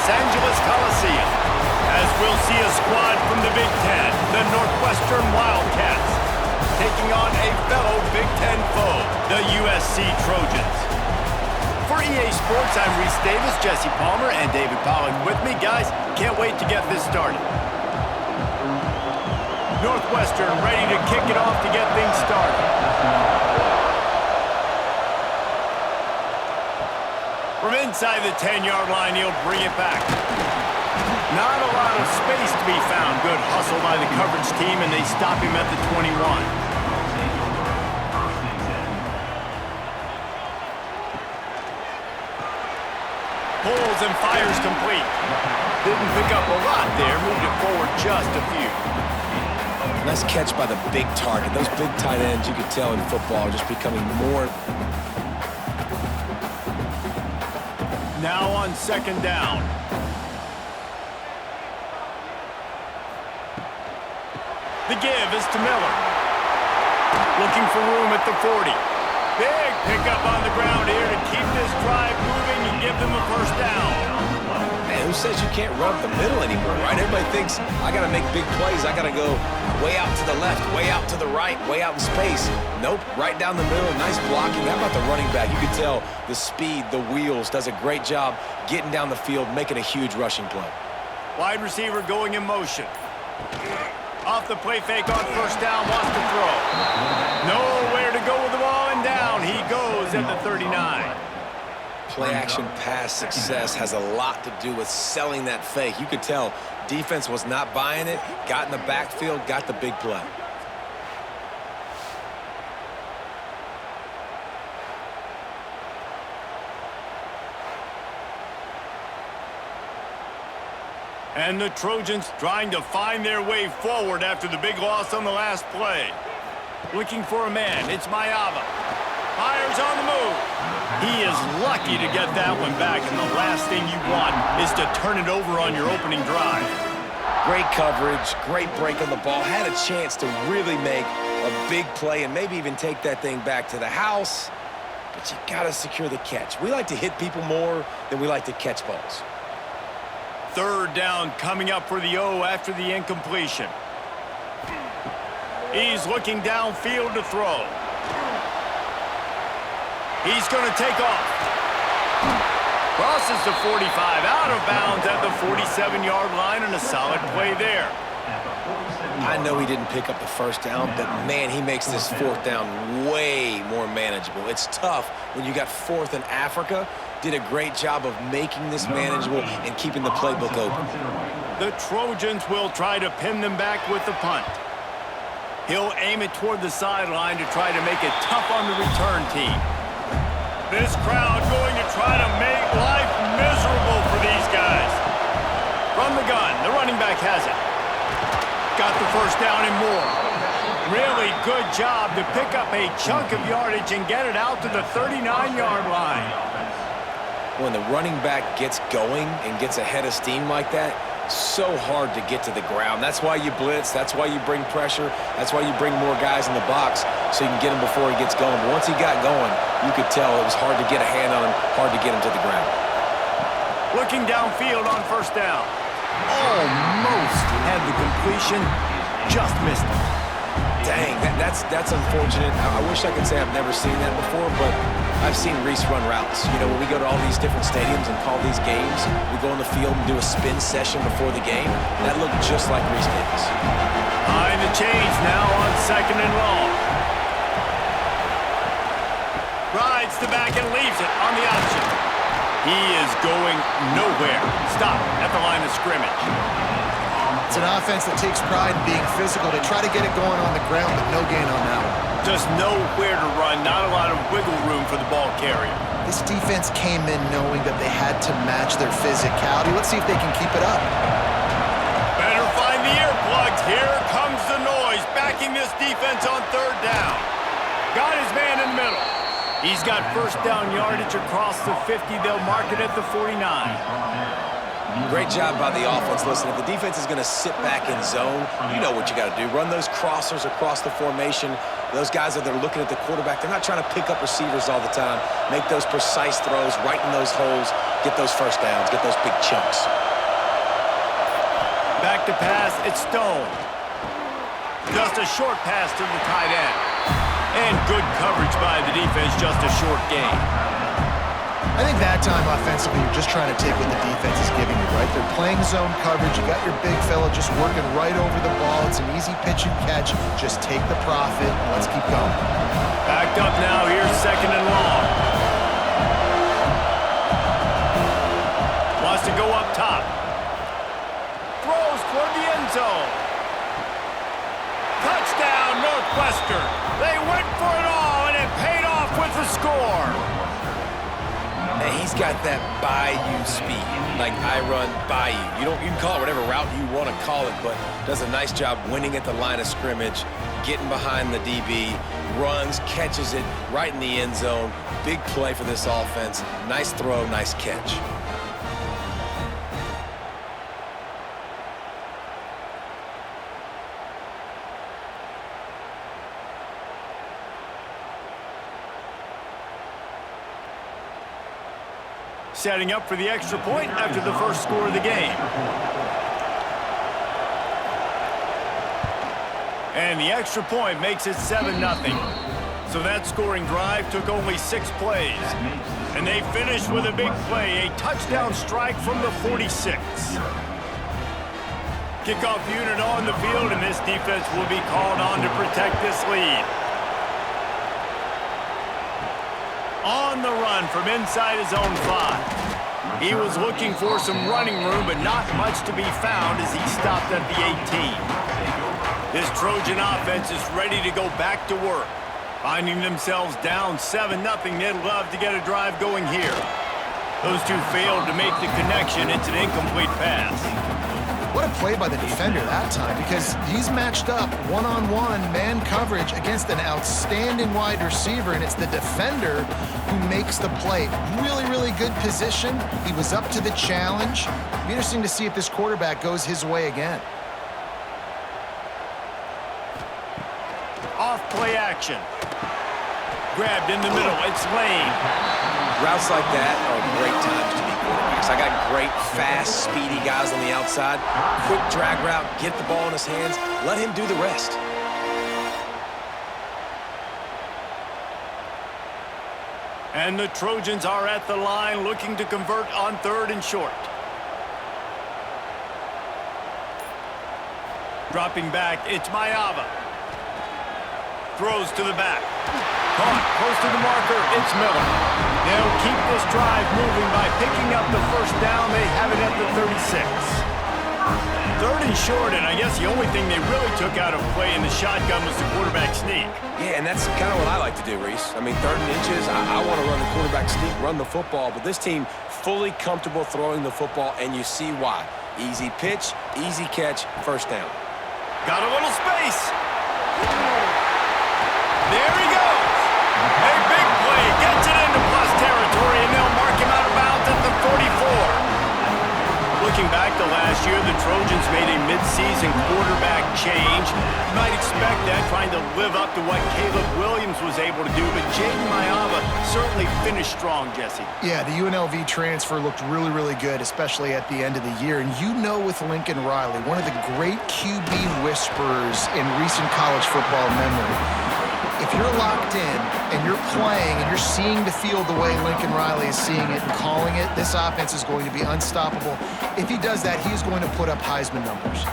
Angeles Coliseum, as we'll see a squad from the Big Ten, the Northwestern Wildcats, taking on a fellow Big Ten foe, the USC Trojans. For EA Sports, I'm Reese Davis, Jesse Palmer, and David Pollock with me. Guys, can't wait to get this started. Northwestern ready to kick it off to get things started. From inside the 10-yard line, he'll bring it back. Not a lot of space to be found. Good hustle by the coverage team, and they stop him at the 21. Pulls and fires complete. Didn't pick up a lot there. Moved it forward just a few. Nice catch by the big target. Those big tight ends, you could tell in football, are just becoming more. Now on second down. The give is to Miller. Looking for room at the 40. Big pickup on the ground here to keep this drive moving and give them a first down. Man, who says you can't run up the middle anymore, right? Everybody thinks, I got to make big plays. I got to go way out to the left, way out to the right, way out in space. Nope, right down the middle. Nice blocking. How about the running back? You can tell the speed, the wheels, does a great job getting down the field, making a huge rushing play. Wide receiver going in motion. Off the play fake on first down, wants to throw. Nowhere to go with the ball, and down he goes at the 39. Play action pass success has a lot to do with selling that fake. You could tell defense was not buying it, got in the backfield, got the big play. And the Trojans trying to find their way forward after the big loss on the last play. Looking for a man, it's Mayava. Fires on the move. He is lucky to get that one back, and the last thing you want is to turn it over on your opening drive. Great coverage, great break on the ball. Had a chance to really make a big play and maybe even take that thing back to the house. But you got to secure the catch. We like to hit people more than we like to catch balls. Third down coming up for the O after the incompletion. He's looking downfield to throw. He's going to take off. Crosses the 45, out of bounds at the 47-yard line, and a solid play there. I know he didn't pick up the first down, but man, he makes this fourth down way more manageable. It's tough when you got fourth in Africa. Did a great job of making this manageable and keeping the playbook open. The Trojans will try to pin them back with the punt. He'll aim it toward the sideline to try to make it tough on the return team. This crowd going to try to make life miserable for these guys. From the gun, the running back has it. Got the first down and more. Really good job to pick up a chunk of yardage and get it out to the 39-yard line. When the running back gets going and gets ahead of steam like that, so hard to get to the ground. That's why you blitz. That's why you bring pressure. That's why you bring more guys in the box so you can get him before he gets going. But once he got going, you could tell it was hard to get a hand on him, hard to get him to the ground. Looking downfield on first down. Almost had the completion, just missed it. Dang, that's unfortunate. I wish I could say I've never seen that before, but I've seen Reese run routes. You know, when we go to all these different stadiums and call these games, we go on the field and do a spin session before the game. That looked just like Reese Davis. Behind the chains now on second and long. Rides the back and leaves it on the option. He is going nowhere. Stop at the line of scrimmage. It's an offense that takes pride in being physical. They try to get it going on the ground, but no gain on that one. Just nowhere to run, not a lot of wiggle room for the ball carrier. This defense came in knowing that they had to match their physicality. Let's see if they can keep it up. Better find the earplugs. Here comes the noise, backing this defense on third down. Got his man in the middle. He's got first down yardage across the 50. They'll mark it at the 49. Great job by the offense. Listen, if the defense is going to sit back in zone, you know what you got to do. Run those crossers across the formation. Those guys that are looking at the quarterback, they're not trying to pick up receivers all the time. Make those precise throws right in those holes. get those first downs, get those big chunks. Back to pass, it's Stone. Just a short pass to the tight end. And good coverage by the defense, just a short gain. I think that time offensively, you're just trying to take what the defense is giving you, right? They're playing zone coverage. You got your big fella just working right over the ball. It's an easy pitch and catch. Just take the profit and let's keep going. Backed up now, here's 2nd and long. Wants to go up top. Throws toward the end zone. Touchdown, Northwestern. They went for it all, and it paid off with the score. And he's got that bayou speed, like I run bayou. You can call it whatever route you want to call it, but does a nice job winning at the line of scrimmage, getting behind the DB, runs, catches it right in the end zone. Big play for this offense. Nice throw, nice catch. Setting up for the extra point after the first score of the game. And the extra point makes it 7-0. So that scoring drive took only 6 plays. And they finished with a big play, a touchdown strike from the 46. Kickoff unit on the field, and this defense will be called on to protect this lead. On the run from inside his own 5. He was looking for some running room, but not much to be found as he stopped at the 18. This Trojan offense is ready to go back to work. Finding themselves down 7-0, they'd love to get a drive going here. Those two failed to make the connection. It's an incomplete pass. What a play by the defender that time, because he's matched up one-on-one man coverage against an outstanding wide receiver, and it's the defender who makes the play. Really, really good position. He was up to the challenge. Be interesting to see if this quarterback goes his way again. Off play action. Grabbed in the middle. It's Lane. Routes like that are great times to be quarterbacks. I got great, fast, speedy guys on the outside. Quick drag route, get the ball in his hands, let him do the rest. And the Trojans are at the line looking to convert on 3rd and short. Dropping back, it's Mayava. Throws to the back. Caught, close to the marker, it's Miller. They'll keep this drive moving by picking up the first down. They have it at the 36. 3rd and short, and I guess the only thing they really took out of play in the shotgun was the quarterback sneak. Yeah, and that's kind of what I like to do, Reese. I mean, 3rd and inches, I want to run the quarterback sneak, run the football, but this team fully comfortable throwing the football, and you see why. Easy pitch, easy catch, first down. Got a little space. There he goes. A big play. Gets it into plus territory, and they'll mark him out of bounds at the 44. Looking back to last year, the Trojans made a midseason quarterback change. You might expect that, trying to live up to what Caleb Williams was able to do, but Jaden Mayava certainly finished strong, Jesse. Yeah, the UNLV transfer looked really, really good, especially at the end of the year. And you know, with Lincoln Riley, one of the great QB whisperers in recent college football memory, if you're locked in and you're playing and you're seeing the field the way Lincoln Riley is seeing it and calling it, this offense is going to be unstoppable. If he does that, he's going to put up Heisman numbers.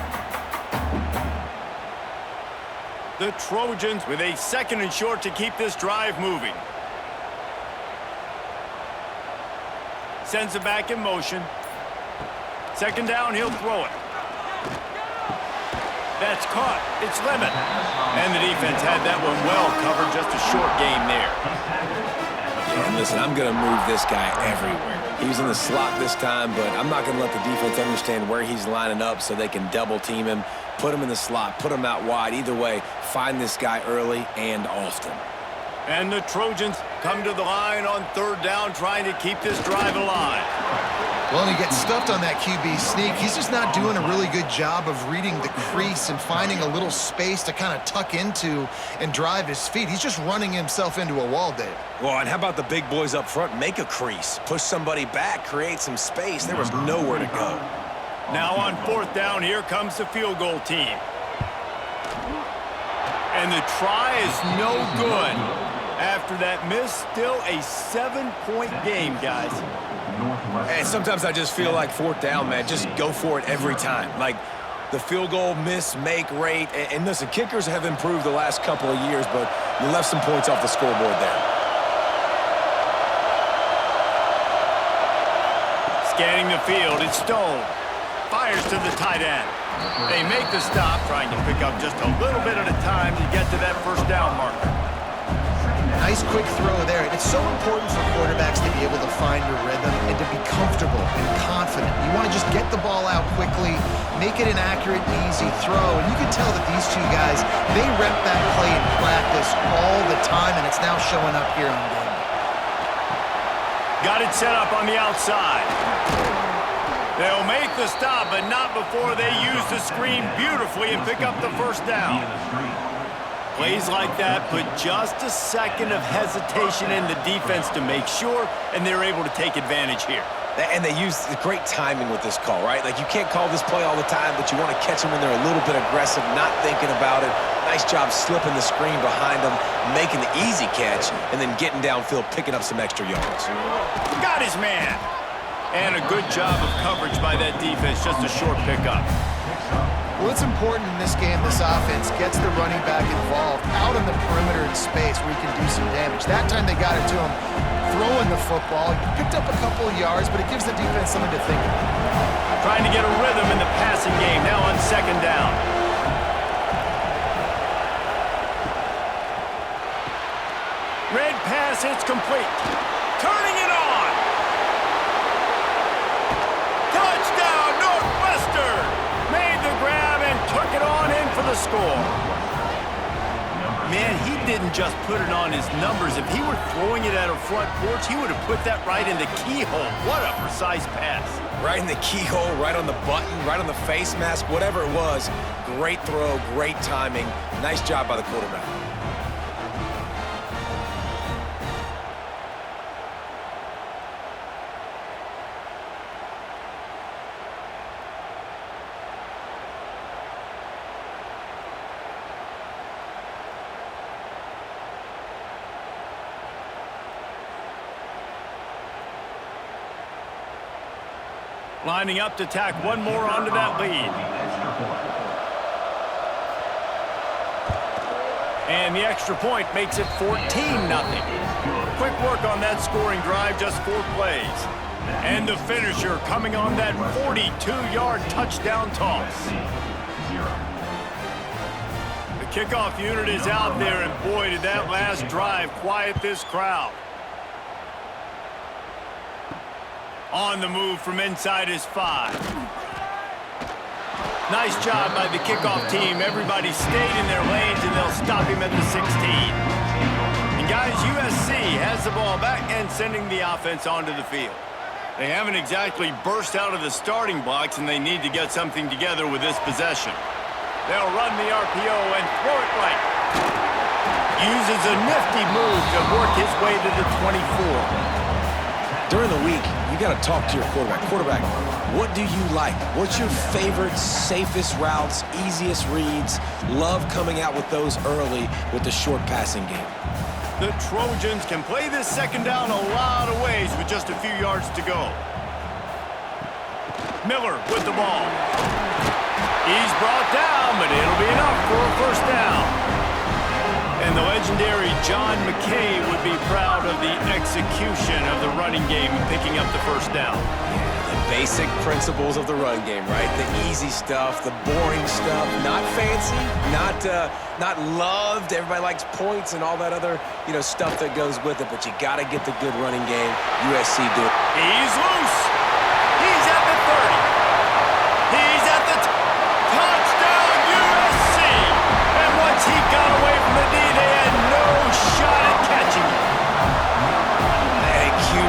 The Trojans with a 2nd and short to keep this drive moving. Sends it back in motion. 2nd down, he'll throw it. That's caught. It's Lemon. And the defense had that one well covered. Just a short gain there. Yeah, and listen, I'm going to move this guy everywhere. He's in the slot this time, but I'm not going to let the defense understand where he's lining up so they can double team him, put him in the slot, put him out wide. Either way, find this guy early and often. And the Trojans come to the line on third down, trying to keep this drive alive. Well, he gets stuffed on that QB sneak. He's just not doing a really good job of reading the crease and finding a little space to kind of tuck into and drive his feet. He's just running himself into a wall, Dave. Well, and how about the big boys up front? Make a crease, push somebody back, create some space. There was nowhere to go. Now on fourth down, here comes the field goal team. And the try is no good. After that miss, still a 7-point game, guys. And sometimes I just feel like fourth down, man, just go for it every time. Like the field goal miss, make rate. And listen, kickers have improved the last couple of years, but you left some points off the scoreboard there. Scanning the field, it's Stone. Fires to the tight end. They make the stop, trying to pick up just a little bit at a time to get to that first down marker. Nice quick throw there. It's so important for quarterbacks to be able to find a rhythm and to be comfortable and confident. You want to just get the ball out quickly, make it an accurate, easy throw. And you can tell that these two guys, they rep that play in practice all the time, and it's now showing up here on game. Got it set up on the outside. They'll make the stop, but not before they use the screen beautifully and pick up the first down. Plays like that put just a second of hesitation in the defense to make sure, and they're able to take advantage here. And they use the great timing with this call, right? Like you can't call this play all the time, but you want to catch them when they're a little bit aggressive, not thinking about it. Nice job slipping the screen behind them, making the easy catch, and then getting downfield, picking up some extra yards. Got his man. And a good job of coverage by that defense, just a short pickup. Well, it's important in this game, this offense gets the running back involved out on the perimeter in space where he can do some damage. That time they got it to him throwing the football. He picked up a couple of yards, but it gives the defense something to think about. Trying to get a rhythm in the passing game, now on second down. Red pass, it's complete. Turning it on. Touchdown, Northwestern. Made the grab and took it on in for the score. Man, he didn't just put it on his numbers. If he were throwing it at a front porch, he would have put that right in the keyhole. What a precise pass. Right in the keyhole, right on the button, right on the face mask, whatever it was. Great throw, great timing. Nice job by the quarterback. Lining up to tack one more onto that lead. And the extra point makes it 14-0. Quick work on that scoring drive, just 4 plays. And the finisher coming on that 42-yard touchdown toss. The kickoff unit is out there, and boy, did that last drive quiet this crowd. On the move from inside his 5. Nice job by the kickoff team. Everybody stayed in their lanes, and they'll stop him at the 16. And guys, USC has the ball back and sending the offense onto the field. They haven't exactly burst out of the starting blocks, and they need to get something together with this possession. They'll run the RPO and throw it right. Uses a nifty move to work his way to the 24. During the week, you got to talk to your quarterback. Quarterback, what do you like? What's your favorite, safest routes, easiest reads? Love coming out with those early with the short passing game. The Trojans can play this second down a lot of ways with just a few yards to go. Miller with the ball. He's brought down, but it'll be enough for a first down. And the legendary John McKay would be proud of the execution of the running game and picking up the first down. The basic principles of the run game, right? The easy stuff, the boring stuff, not fancy, not loved. Everybody likes points and all that other, stuff that goes with it, but you got to get the good running game. USC do it. He's loose. He's at the 30. He's at the touchdown USC. And once he got away from the D, they had no shot at catching him.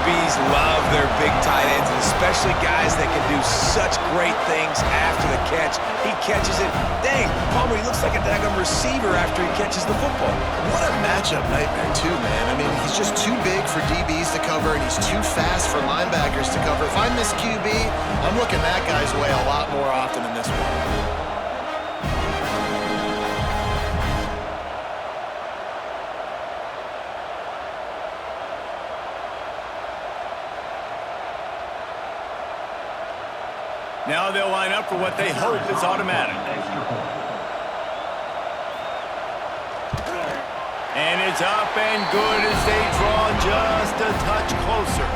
QBs love their big tight ends, and especially guys that can do such great things after the catch. He catches it. Dang, Palmer, he looks like a daggum receiver after he catches the football. What a matchup nightmare, too, man. I mean, he's just too big for DBs to cover, and he's too fast for linebackers to cover. If I'm this QB, I'm looking that guy's way a lot more often than this one. Now they'll line up for what they hope is automatic. And it's up and good as they draw just a touch closer.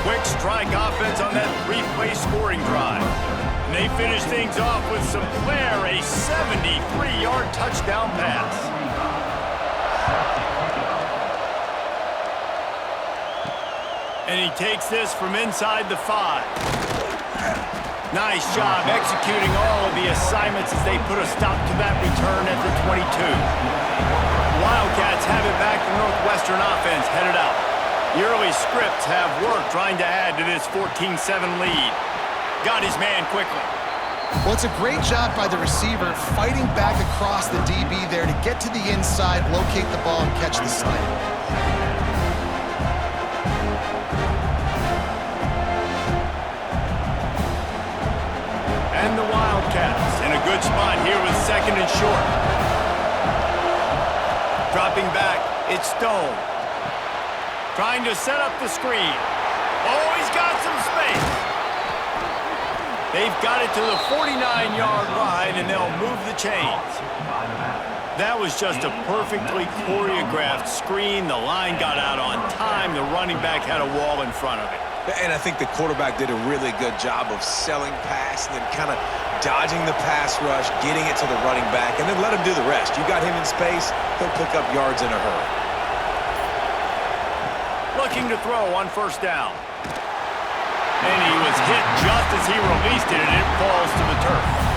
Quick strike offense on that three-play scoring drive. And they finish things off with some flair, a 73-yard touchdown pass. And he takes this from inside the 5. Nice job executing all of the assignments as they put a stop to that return at the 22. Wildcats have it back to Northwestern offense headed out. The early scripts have worked trying to add to this 14-7 lead. Got his man quickly. Well, it's a great job by the receiver fighting back across the DB there to get to the inside, locate the ball, and catch the slant. And the Wildcats in a good spot here with second and short. Dropping back, it's Stone. Trying to set up the screen. Oh, he's got some space. They've got it to the 49-yard line, and they'll move the chains. That was just a perfectly choreographed screen. The line got out on time. The running back had a wall in front of it. And I think the quarterback did a really good job of selling pass and then kind of dodging the pass rush, getting it to the running back, and then let him do the rest. You got him in space, he'll pick up yards in a hurry. Looking to throw on first down. And he was hit just as he released it, and it falls to the turf.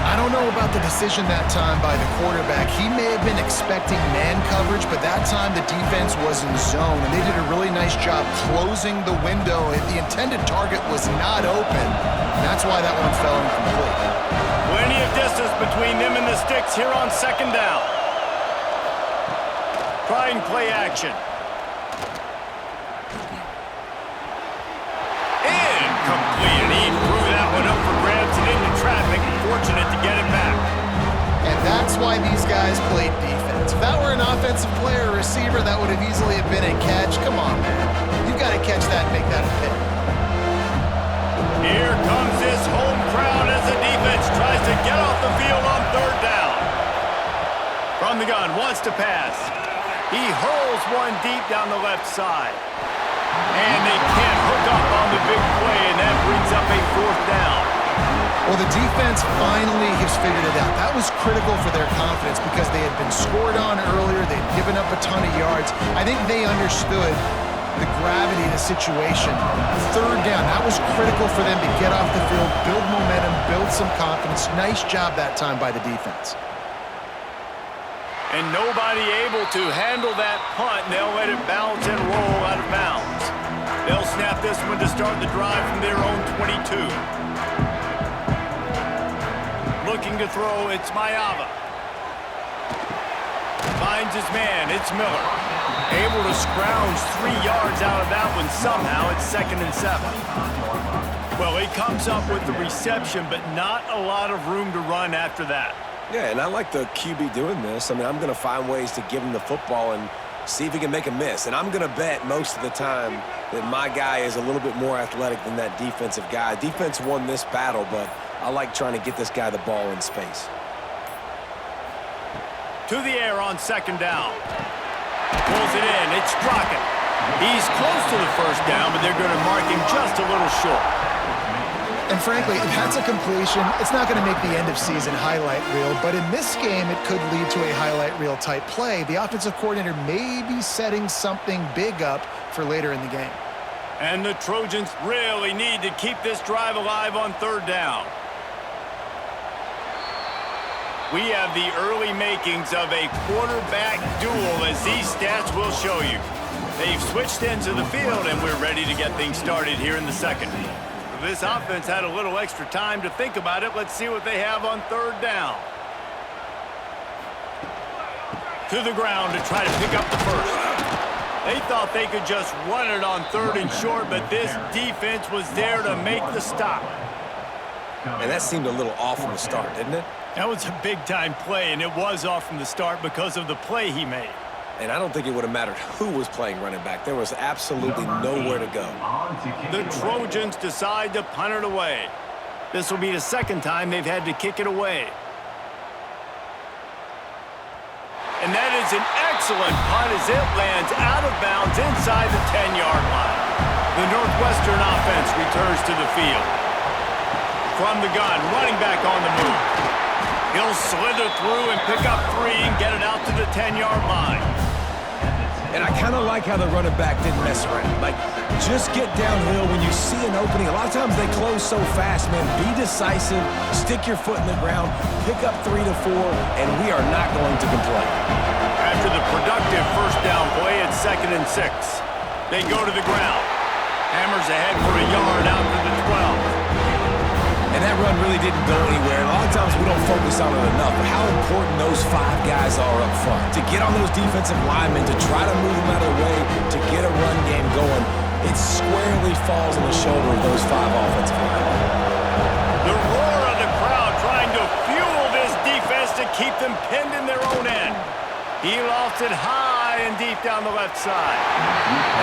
I don't know about the decision that time by the quarterback. He may have been expecting man coverage, but that time the defense was in zone, and they did a really nice job closing the window. The intended target was not open. That's why that one fell incomplete. Plenty of distance between them and the sticks here on second down. Try and play action. Incomplete, and he threw that one up for grabs and into traffic. Fortunate to get it back. And that's why these guys played defense. If that were an offensive player or receiver, that would have easily have been a catch. Come on, man. You've got to catch that and make that a pick. Here comes this home crowd as the defense tries to get off the field on third down. From the gun, wants to pass. He hurls one deep down the left side. And they can't hook up on the big play, and that brings up a fourth down. Well, the defense finally has figured it out. That was critical for their confidence because they had been scored on earlier. They'd given up a ton of yards. I think they understood the gravity of the situation. Third down, that was critical for them to get off the field, build momentum, build some confidence. Nice job that time by the defense. And nobody able to handle that punt, and they'll let it bounce and roll out of bounds. They'll snap this one to start the drive from their own 22. Looking to throw, it's Mayava. Finds his man, it's Miller. Able to scrounge 3 yards out of that one somehow. It's 2nd and 7. Well, he comes up with the reception, but not a lot of room to run after that. Yeah, and I like the QB doing this. I mean, I'm going to find ways to give him the football and see if he can make a miss. And I'm going to bet most of the time that my guy is a little bit more athletic than that defensive guy. Defense won this battle, but I like trying to get this guy the ball in space. To the air on second down. Pulls it in. It's Crockett. He's close to the first down, but they're going to mark him just a little short. And frankly, if that's a completion, it's not going to make the end-of-season highlight reel, but in this game, it could lead to a highlight reel-type play. The offensive coordinator may be setting something big up for later in the game. And the Trojans really need to keep this drive alive on third down. We have the early makings of a quarterback duel, as these stats will show you. They've switched ends of the field, and we're ready to get things started here in the second. This offense had a little extra time to think about it. Let's see what they have on third down. To the ground to try to pick up the first. They thought they could just run it on third and short, but this defense was there to make the stop. And that seemed a little off from the start, didn't it? That was a big-time play, and it was off from the start because of the play he made. And I don't think it would have mattered who was playing running back. There was absolutely nowhere to go. The Trojans decide to punt it away. This will be the second time they've had to kick it away. And that is an excellent punt as it lands out of bounds inside the 10-yard line. The Northwestern offense returns to the field. From the gun, running back on the move. He'll slither through and pick up 3 and get it out to the 10-yard line. And I kind of like how the running back didn't mess around. Like, just get downhill when you see an opening. A lot of times they close so fast, man. Be decisive, stick your foot in the ground, pick up 3 to 4, and we are not going to complain. After the productive first down play at 2nd and 6, they go to the ground. Hammers ahead for a yard out to the 12. And that run really didn't go anywhere. And a lot of times we don't focus on it enough, but how important those 5 guys are up front. To get on those defensive linemen, to try to move them out of the way, to get a run game going, it squarely falls on the shoulder of those 5 offensive linemen. The roar of the crowd trying to fuel this defense to keep them pinned in their own end. He lofts it high and deep down the left side.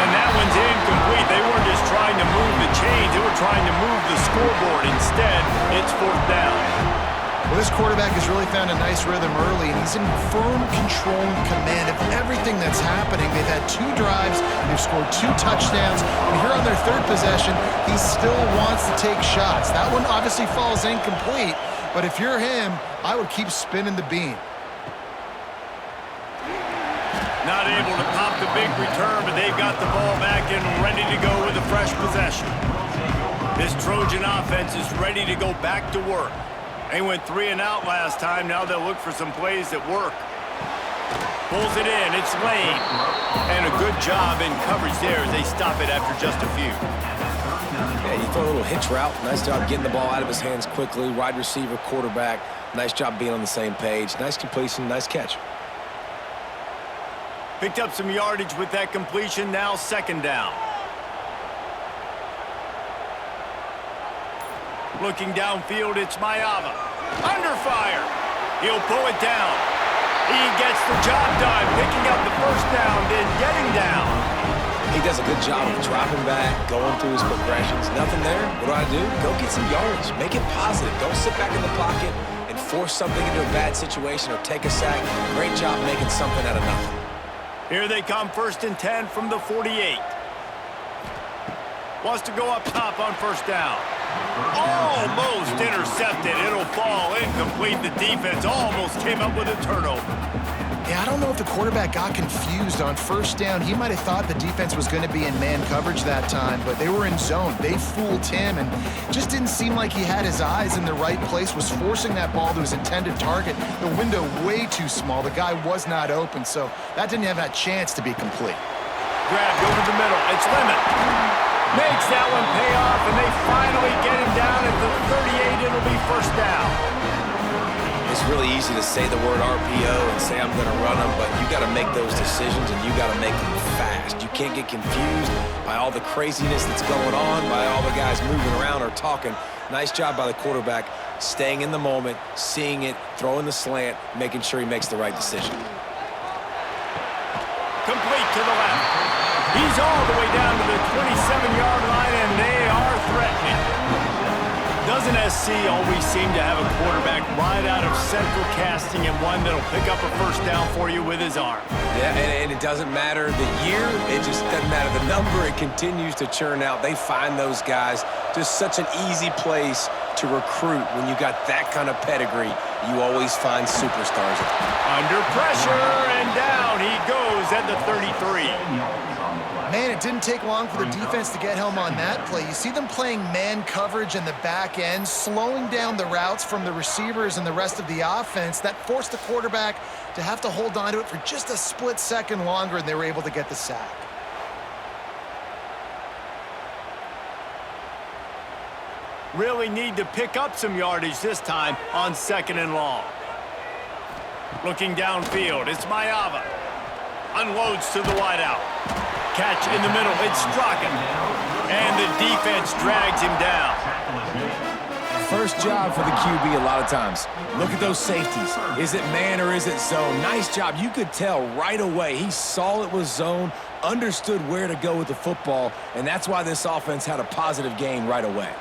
And that one's incomplete. They weren't just trying to move the chains. They were trying to move the scoreboard. Instead, it's 4th down. Well, this quarterback has really found a nice rhythm early, and he's in firm control and command of everything that's happening. They've had 2 drives. They've scored 2 touchdowns. And here on their 3rd possession, he still wants to take shots. That one obviously falls incomplete, but if you're him, I would keep spinning the beam. Not able to pop the big return, but they've got the ball back and ready to go with a fresh possession. This Trojan offense is ready to go back to work. They went 3 and out last time. Now they'll look for some plays that work. Pulls it in. It's Lane. And a good job in coverage there as they stop it after just a few. Yeah, you throw a little hitch route. Nice job getting the ball out of his hands quickly. Wide receiver, quarterback. Nice job being on the same page. Nice completion, nice catch. Picked up some yardage with that completion. Now 2nd down. Looking downfield, it's Mayava. Under fire. He'll pull it down. He gets the job done, picking up the first down, then getting down. He does a good job of dropping back, going through his progressions. Nothing there. What do? Go get some yardage. Make it positive. Don't sit back in the pocket and force something into a bad situation or take a sack. Great job making something out of nothing. Here they come, 1st and 10 from the 48. Wants to go up top on 1st down. Almost intercepted. It'll fall incomplete. The defense almost came up with a turnover. Yeah, I don't know if the quarterback got confused on 1st down. He might have thought the defense was going to be in man coverage that time, but they were in zone. They fooled him, and just didn't seem like he had his eyes in the right place, was forcing that ball to his intended target. The window way too small. The guy was not open, so that didn't have that chance to be complete. Grabbed over the middle. It's Lemon. Makes that one pay off, and they finally get him down at the 38. It'll be 1st down. It's really easy to say the word RPO and say I'm going to run them, but you got to make those decisions and you got to make them fast. You can't get confused by all the craziness that's going on, by all the guys moving around or talking. Nice job by the quarterback, staying in the moment, seeing it, throwing the slant, making sure he makes the right decision. Complete to the left. He's all the way down to the 27-yard line, and they are threatening. Doesn't SC always seem to have a quarterback right out of central casting and one that'll pick up a 1st down for you with his arm? Yeah, and it doesn't matter the year. It just doesn't matter the number. It continues to churn out. They find those guys just such an easy place to recruit. When you got that kind of pedigree, you always find superstars. Under pressure, and down he goes at the 33. Man, it didn't take long for the defense to get home on that play. You see them playing man coverage in the back end, slowing down the routes from the receivers and the rest of the offense. That forced the quarterback to have to hold on to it for just a split second longer, and they were able to get the sack. really need to pick up some yardage this time on 2nd and long. Looking downfield, it's Mayava. Unloads to the wideout. Catch in the middle, it's Strachan. And the defense drags him down. First job for the QB a lot of times. Look at those safeties. Is it man or is it zone? Nice job. You could tell right away. He saw it was zone, understood where to go with the football, and that's why this offense had a positive gain right away.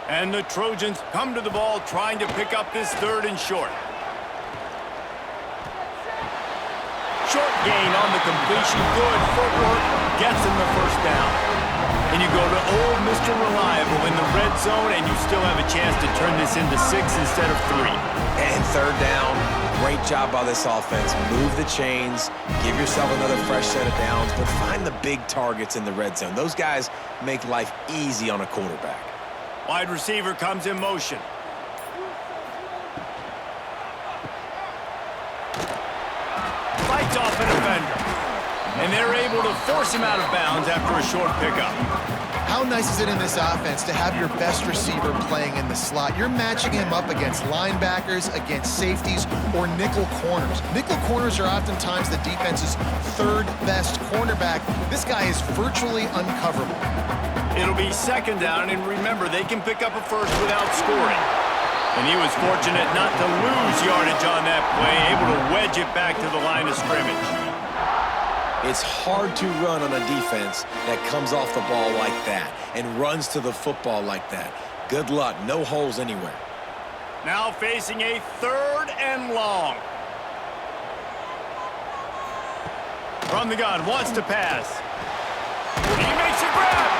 And the Trojans come to the ball trying to pick up this 3rd and short. Short gain on the completion. Good footwork. Gets him the first down. And you go to old Mr. Reliable in the red zone, and you still have a chance to turn this into 6 instead of 3. And 3rd down. Great job by this offense. Move the chains. Give yourself another fresh set of downs, but find the big targets in the red zone. Those guys make life easy on a quarterback. Wide receiver comes in motion. Fights off an offender. And they're able to force him out of bounds after a short pickup. How nice is it in this offense to have your best receiver playing in the slot? You're matching him up against linebackers, against safeties, or nickel corners. Nickel corners are oftentimes the defense's 3rd best cornerback. This guy is virtually uncoverable. It'll be 2nd down, and remember, they can pick up a first without scoring. And he was fortunate not to lose yardage on that play, able to wedge it back to the line of scrimmage. It's hard to run on a defense that comes off the ball like that and runs to the football like that. Good luck. No holes anywhere. Now facing a 3rd and long. From the gun, wants to pass. He makes a grab.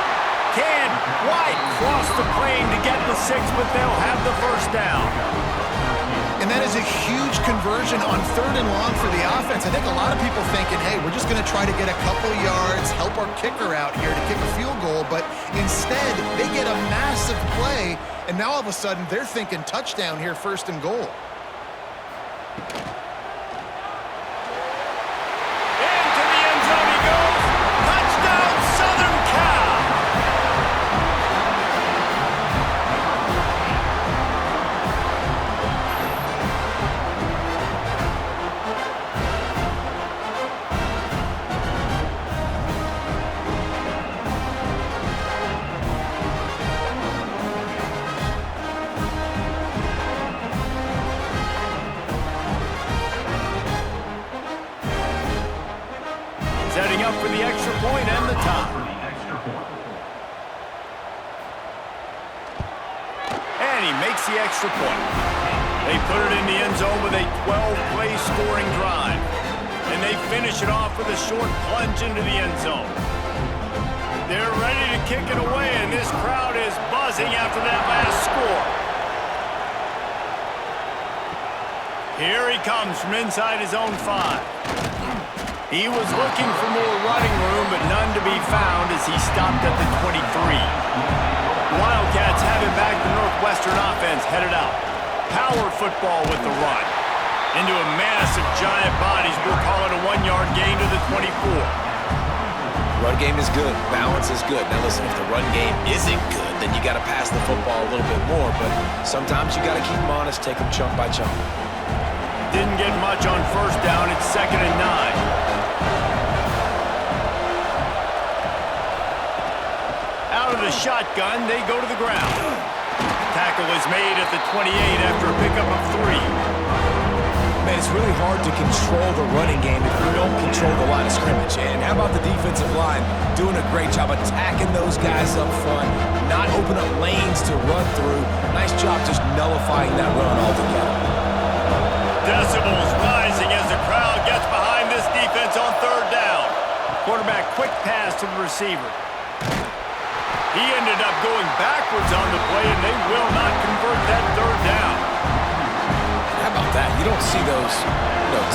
Can White cross the plane to get the 6, but they'll have the first down. And that is a huge conversion on 3rd and long for the offense. I think a lot of people thinking, hey, we're just going to try to get a couple yards, help our kicker out here to kick a field goal. But instead, they get a massive play, and now all of a sudden they're thinking touchdown here, 1st and goal. Into the end zone he goes. Touchdown, Southern Cal. Setting up for the extra point and the tie. And he makes the extra point. They put it in the end zone with a 12-play scoring drive. And they finish it off with a short plunge into the end zone. They're ready to kick it away, and this crowd is buzzing after that last score. Here he comes from inside his own 5. He was looking for more running room, but none to be found as he stopped at the 23. Wildcats have it back. The Northwestern offense headed out. Power football with the run. Into a mass of giant bodies. We'll call it a 1-yard gain to the 24. Run game is good. Balance is good. Now listen, if the run game isn't good, then you got to pass the football a little bit more. But sometimes you got to keep them honest, take them chunk by chunk. Didn't get much on 1st down. It's 2nd and 9. Out of the shotgun, they go to the ground. Tackle is made at the 28 after a pickup of 3. Man, it's really hard to control the running game if you don't control the line of scrimmage. And how about the defensive line doing a great job attacking those guys up front, not open up lanes to run through. Nice job just nullifying that run altogether. Decibels rising as the crowd gets behind this defense on 3rd down. Quarterback quick pass to the receiver. He ended up going backwards on the play, and they will not convert that 3rd down. How about that? You don't see those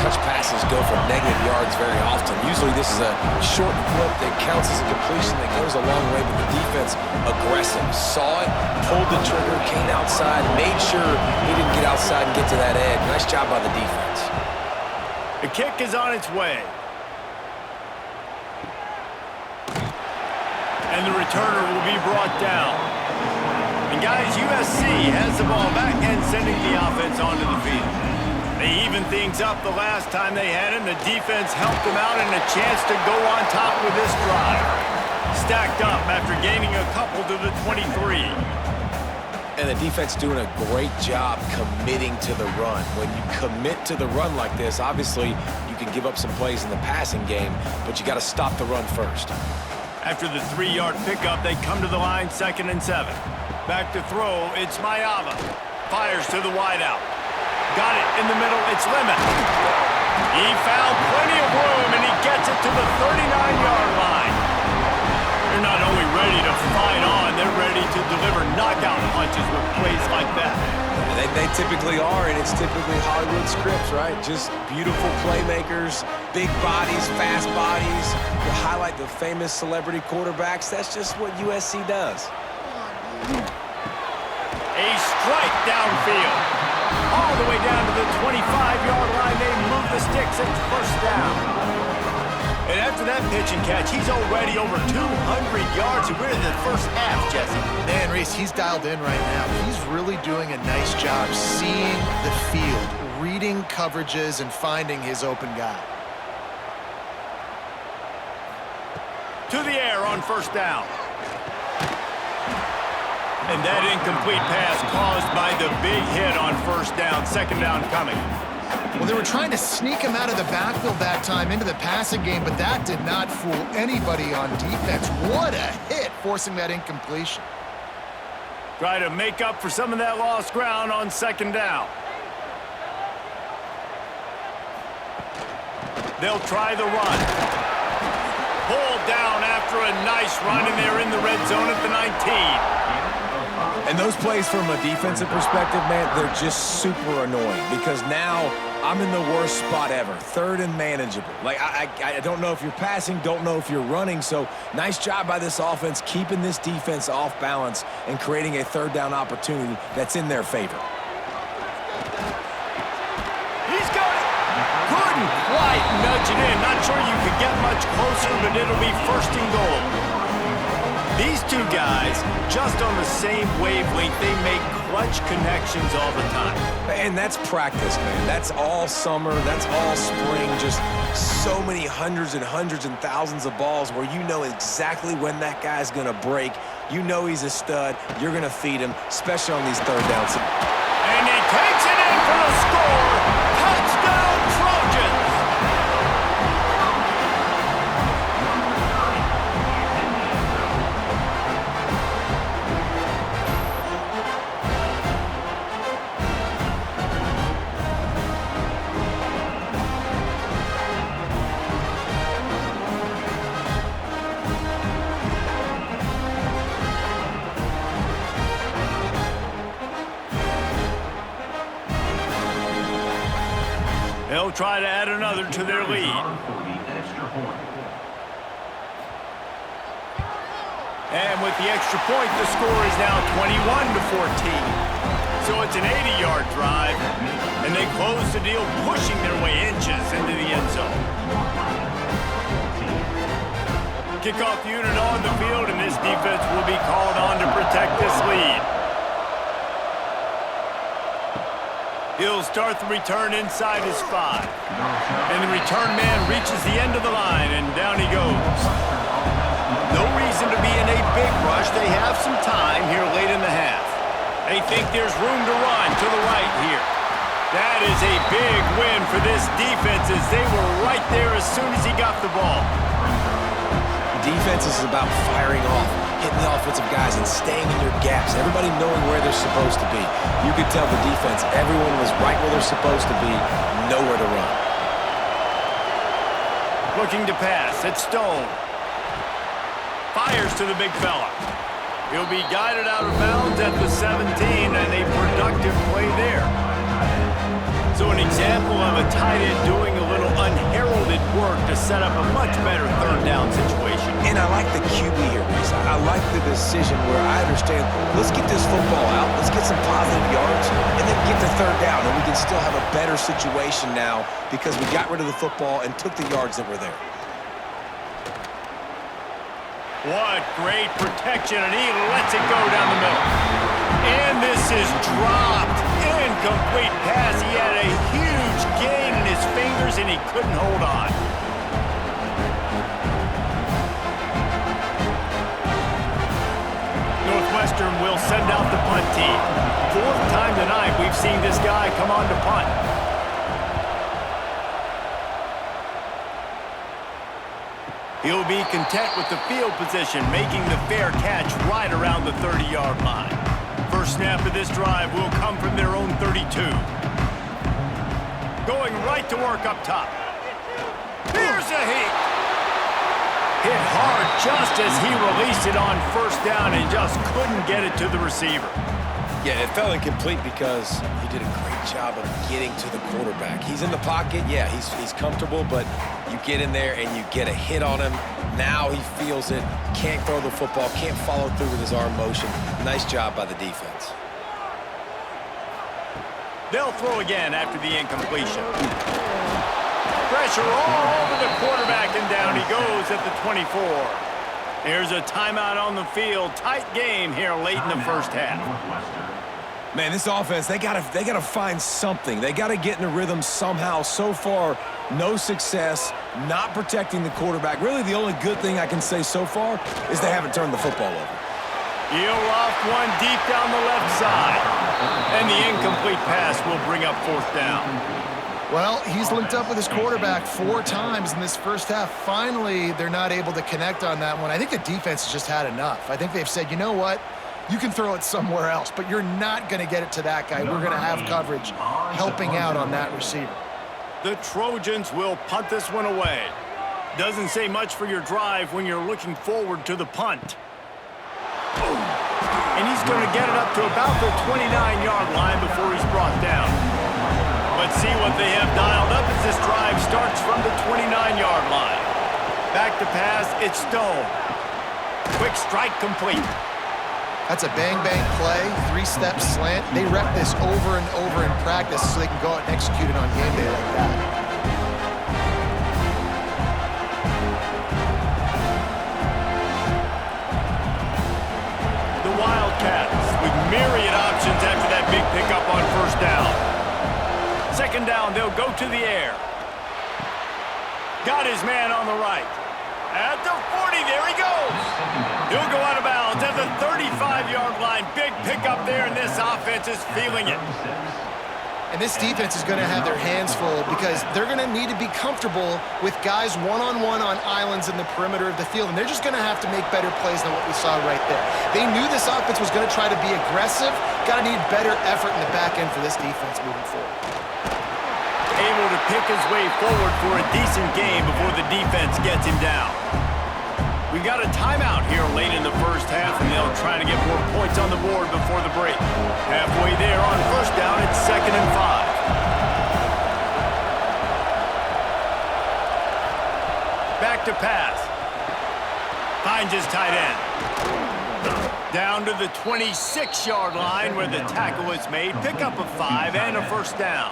touch passes go for negative yards very often. Usually this is a short flip that counts as a completion that goes a long way, but the defense aggressive. Saw it, pulled the trigger, came outside, made sure he didn't get outside and get to that edge. Nice job by the defense. The kick is on its way. And the returner will be brought down. And guys, USC has the ball back and sending the offense onto the field. They evened things up the last time they had him. The defense helped them out and a chance to go on top with this drive. Stacked up after gaining a couple to the 23. And the defense doing a great job committing to the run. When you commit to the run like this, obviously you can give up some plays in the passing game, but you got to stop the run first. After the 3-yard pickup, they come to the line 2nd and 7. Back to throw, it's Mayava. Fires to the wideout. Got it in the middle, it's Lemon. He found plenty of room, and he gets it to the 39-yard line. They're not only ready to fight on, they're ready to deliver knockout punches with plays like that. They typically are, and it's typically Hollywood scripts, right? Just beautiful playmakers, big bodies, fast bodies. You highlight the famous celebrity quarterbacks. That's just what USC does. A strike downfield. All the way down to the 25-yard line. They move the sticks. It's first down. And after that pitch and catch, he's already over 200 yards. And we're in the first half, Jesse. Man, Reese, he's dialed in right now. He's really doing a nice job seeing the field, reading coverages, and finding his open guy. To the air on first down. And that incomplete pass caused by the big hit on first down. 2nd down coming. Well, they were trying to sneak him out of the backfield that time into the passing game, but that did not fool anybody on defense. What a hit, forcing that incompletion. Try to make up for some of that lost ground on 2nd down. They'll try the run. Pulled down after a nice run, and they're in the red zone at the 19. And those plays from a defensive perspective, man, they're just super annoying because now I'm in the worst spot ever. 3rd and manageable. Like, I don't know if you're passing, don't know if you're running. So nice job by this offense keeping this defense off balance and creating a 3rd down opportunity that's in their favor. He's got it. Couldn't quite nudge it in. Not sure you could get much closer, but it'll be 1st and goal. These two guys, just on the same wavelength, they make clutch connections all the time. And that's practice, man. That's all summer. That's all spring. Just so many hundreds and hundreds and thousands of balls where you know exactly when that guy's going to break. You know he's a stud. You're going to feed him, especially on these 3rd downs. And he takes it in for the score. Touchdown, Trojans! They'll try to add another to their lead. And with the extra point, the score is now 21-14. So it's an 80-yard drive, and they close the deal, pushing their way inches into the end zone. Kickoff unit on the field, and this defense will be called on to protect this lead. He'll start the return inside his 5. And the return man reaches the end of the line, and down he goes. No reason to be in a big rush. They have some time here late in the half. They think there's room to run to the right here. That is a big win for this defense as they were right there as soon as he got the ball. Defense is about firing off, hitting the offensive guys, and staying in your gaps. Everybody knowing where they're supposed to be. You could tell the defense, everyone was right where they're supposed to be, nowhere to run. Looking to pass, it's Stone. Fires to the big fella. He'll be guided out of bounds at the 17, and a productive play there. So an example of a tight end doing a little unheralded work to set up a much better 3rd down situation. And I like the QB here, Reese. I like the decision where I understand, let's get this football out, let's get some positive yards, and then get to 3rd down, and we can still have a better situation now because we got rid of the football and took the yards that were there. What great protection, and he lets it go down the middle. And this is dropped. Incomplete pass. He had a huge gain in his fingers, and he couldn't hold on. Northwestern will send out the punt team. Fourth time tonight we've seen this guy come on to punt. He'll be content with the field position, making the fair catch right around the 30-yard line. First snap of this drive will come from their own 32. Going right to work up top. Here's a hit. Hit hard just as he released it on first down and just couldn't get it to the receiver. Yeah, it fell incomplete because he did a great job of getting to the quarterback. He's in the pocket, yeah, he's comfortable, but you get in there and you get a hit on him. Now he feels it, can't throw the football, can't follow through with his arm motion. Nice job by the defense. They'll throw again after the incompletion. Pressure all over the quarterback, and down he goes at the 24. Here's a timeout on the field. Tight game here late in the first half. Man, this offense, they gotta find something. They gotta get in a rhythm somehow. So far, no success, not protecting the quarterback. Really, the only good thing I can say so far is they haven't turned the football over. He'll loft one deep down the left side. And the incomplete pass will bring up fourth down. Well, he's linked up with his quarterback 4 times in this first half. Finally, they're not able to connect on that one. I think the defense has just had enough. I think they've said, you know what? You can throw it somewhere else, but you're not going to get it to that guy. We're going to have coverage helping out on that receiver. The Trojans will punt this one away. Doesn't say much for your drive when you're looking forward to the punt. And he's going to get it up to about the 29-yard line before he's brought down. Let's see what they have dialed up as this drive starts from the 29-yard line. Back to pass, it's Stone. Quick strike complete. That's a bang-bang play, 3-step slant. They rep this over and over in practice so they can go out and execute it on game day like that. The Wildcats with myriad options after that big pickup on first down. Second down, they'll go to the air. Got his man on the right. At the 40, there he goes. He'll go out of bounds at the 35-yard line. Big pickup there, and this offense is feeling it. And this defense is going to have their hands full because they're going to need to be comfortable with guys one-on-one on islands in the perimeter of the field, and they're just going to have to make better plays than what we saw right there. They knew this offense was going to try to be aggressive. Got to need better effort in the back end for this defense moving forward. Able to pick his way forward for a decent game before the defense gets him down. We've got a timeout here late in the first half, and they'll try to get more points on the board before the break. Halfway there on first down, it's 2nd and 5. Back to pass. Finds his tight end. Down to the 26-yard line where the tackle is made. Pick up a 5 and a first down.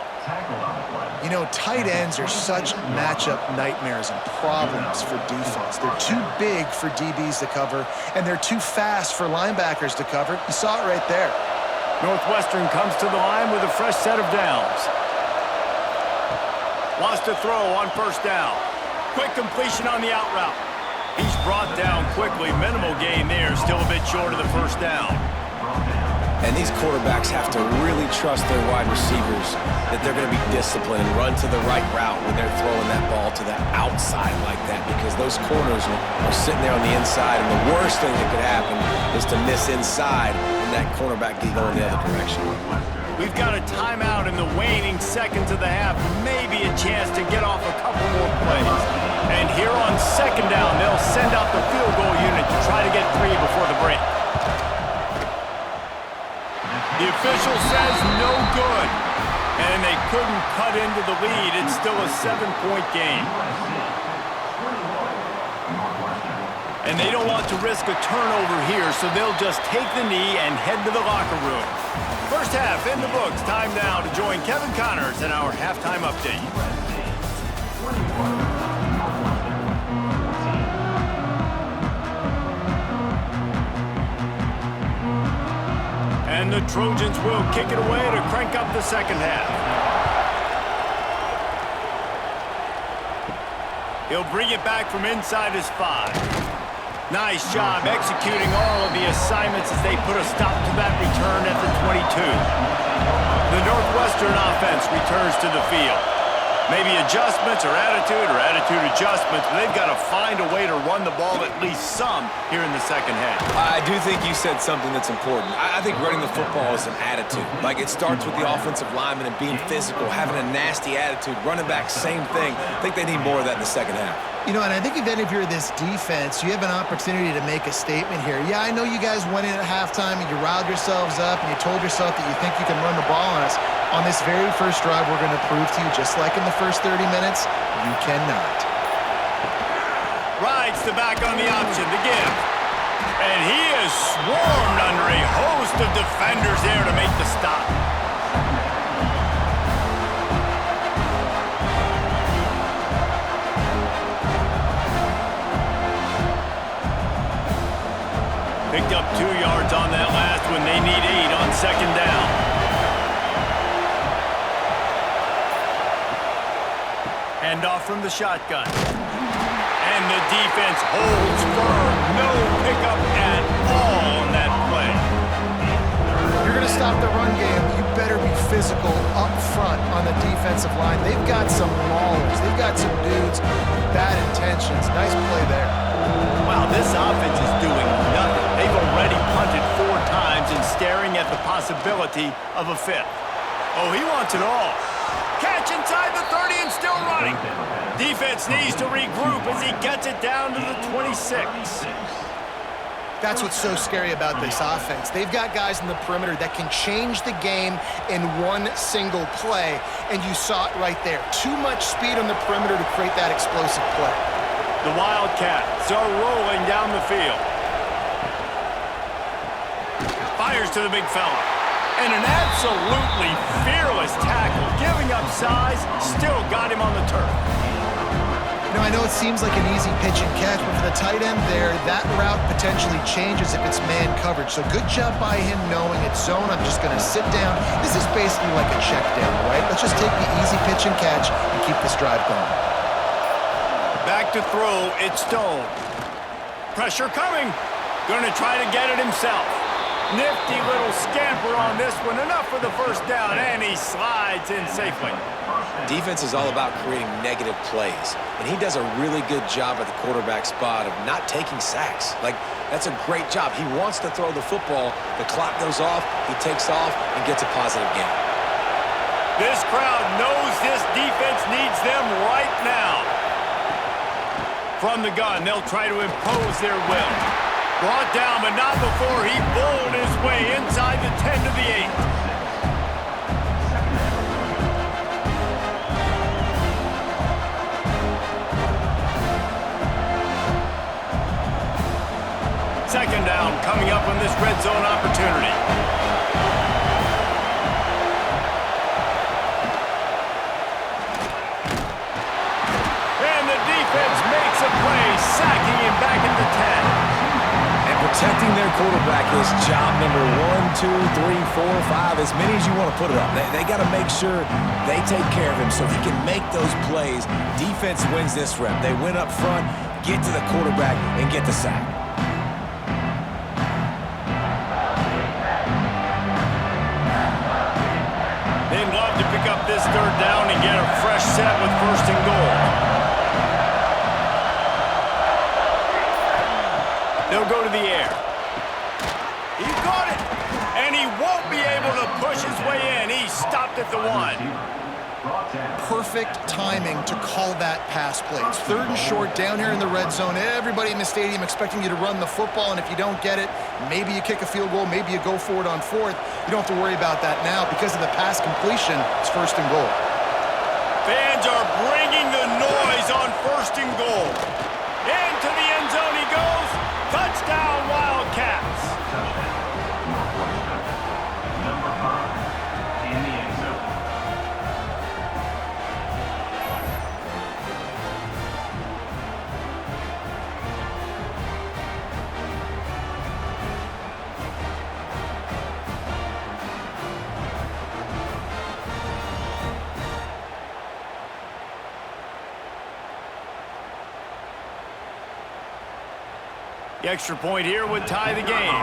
You know, tight ends are such matchup nightmares and problems for defense. They're too big for DBs to cover, and they're too fast for linebackers to cover. You saw it right there. Northwestern comes to the line with a fresh set of downs. Wants to throw on first down. Quick completion on the out route. He's brought down quickly. Minimal gain there, still a bit short of the first down. And these quarterbacks have to really trust their wide receivers that they're going to be disciplined and run to the right route when they're throwing that ball to the outside like that, because those corners are sitting there on the inside, and the worst thing that could happen is to miss inside and that cornerback can go in the other direction. We've got a timeout in the waning seconds of the half, maybe a chance to get off a couple more plays. And here on second down, they'll send out the field goal unit to try to get 3 before the break. The official says no good, and they couldn't cut into the lead. It's still a 7-point game. And they don't want to risk a turnover here, so they'll just take the knee and head to the locker room. First half in the books. Time now to join Kevin Connors in our halftime update. And the Trojans will kick it away to crank up the second half. He'll bring it back from inside his 5. Nice job executing all of the assignments as they put a stop to that return at the 22. The Northwestern offense returns to the field. Maybe adjustments or attitude adjustments, but they've got to find a way to run the ball at least some here in the second half. I do think you said something that's important. I think running the football is an attitude. Like, it starts with the offensive lineman and being physical, having a nasty attitude. Running back, same thing. I think they need more of that in the second half. You know, and I think even if you're this defense, you have an opportunity to make a statement here. Yeah, I know you guys went in at halftime and you riled yourselves up and you told yourself that you think you can run the ball on us. On this very first drive, we're going to prove to you, just like in the first 30 minutes, you cannot. Rides the back on the option, the give. And he is swarmed under a host of defenders there to make the stop. Picked up 2 yards on that last one. They need 8 on second down. Hand off from the shotgun. And the defense holds firm. No pickup at all on that play. If you're going to stop the run game, you better be physical up front on the defensive line. They've got some maulers. They've got some dudes with bad intentions. Nice play there. Wow, this offense is doing nothing. They've already punted 4 times and staring at the possibility of a 5th. Oh, he wants it all. Catch inside the 30 and still running. Defense needs to regroup as he gets it down to the 26. That's what's so scary about this offense. They've got guys in the perimeter that can change the game in one single play, and you saw it right there. Too much speed on the perimeter to create that explosive play. The Wildcats are rolling down the field. Fires to the big fella. And an absolutely fearless tackle. Giving up size, still got him on the turf. You know, I know it seems like an easy pitch and catch, but for the tight end there, that route potentially changes if it's man coverage. So good job by him knowing it's zone. I'm just going to sit down. This is basically like a check down, right? Let's just take the easy pitch and catch and keep this drive going. Back to throw, it's Stone. Pressure coming. Going to try to get it himself. Nifty little scamper on this one. Enough for the first down, and he slides in safely. Defense is all about creating negative plays, and he does a really good job at the quarterback spot of not taking sacks. Like, that's a great job. He wants to throw the football. The clock goes off, he takes off, and gets a positive gain. This crowd knows this defense needs them right now. From the gun, they'll try to impose their will. Brought down, but not before he bowled his way inside the 10 to the 8. Second down coming up on this red zone opportunity. And the defense makes a play, sacking him back at the 10. Protecting their quarterback is job number 1, 2, 3, 4, 5, as many as you want to put it up. They got to make sure they take care of him so he can make those plays. Defense wins this rep. They win up front, get to the quarterback, and get the sack. They'd love to pick up this third down and get a fresh set with first and goal. They'll go to the air. He got it, and he won't be able to push his way in. He stopped at the 1. Perfect timing to call that pass play. It's third and short down here in the red zone. Everybody in the stadium expecting you to run the football, and if you don't get it, maybe you kick a field goal, maybe you go for it on 4th. You don't have to worry about that now. Because of the pass completion, it's first and goal. Fans are bringing the noise on first and goal. Into the end zone he goes. Touchdown, Wildcats. Number 5 in the end zone. The extra point here would tie the game.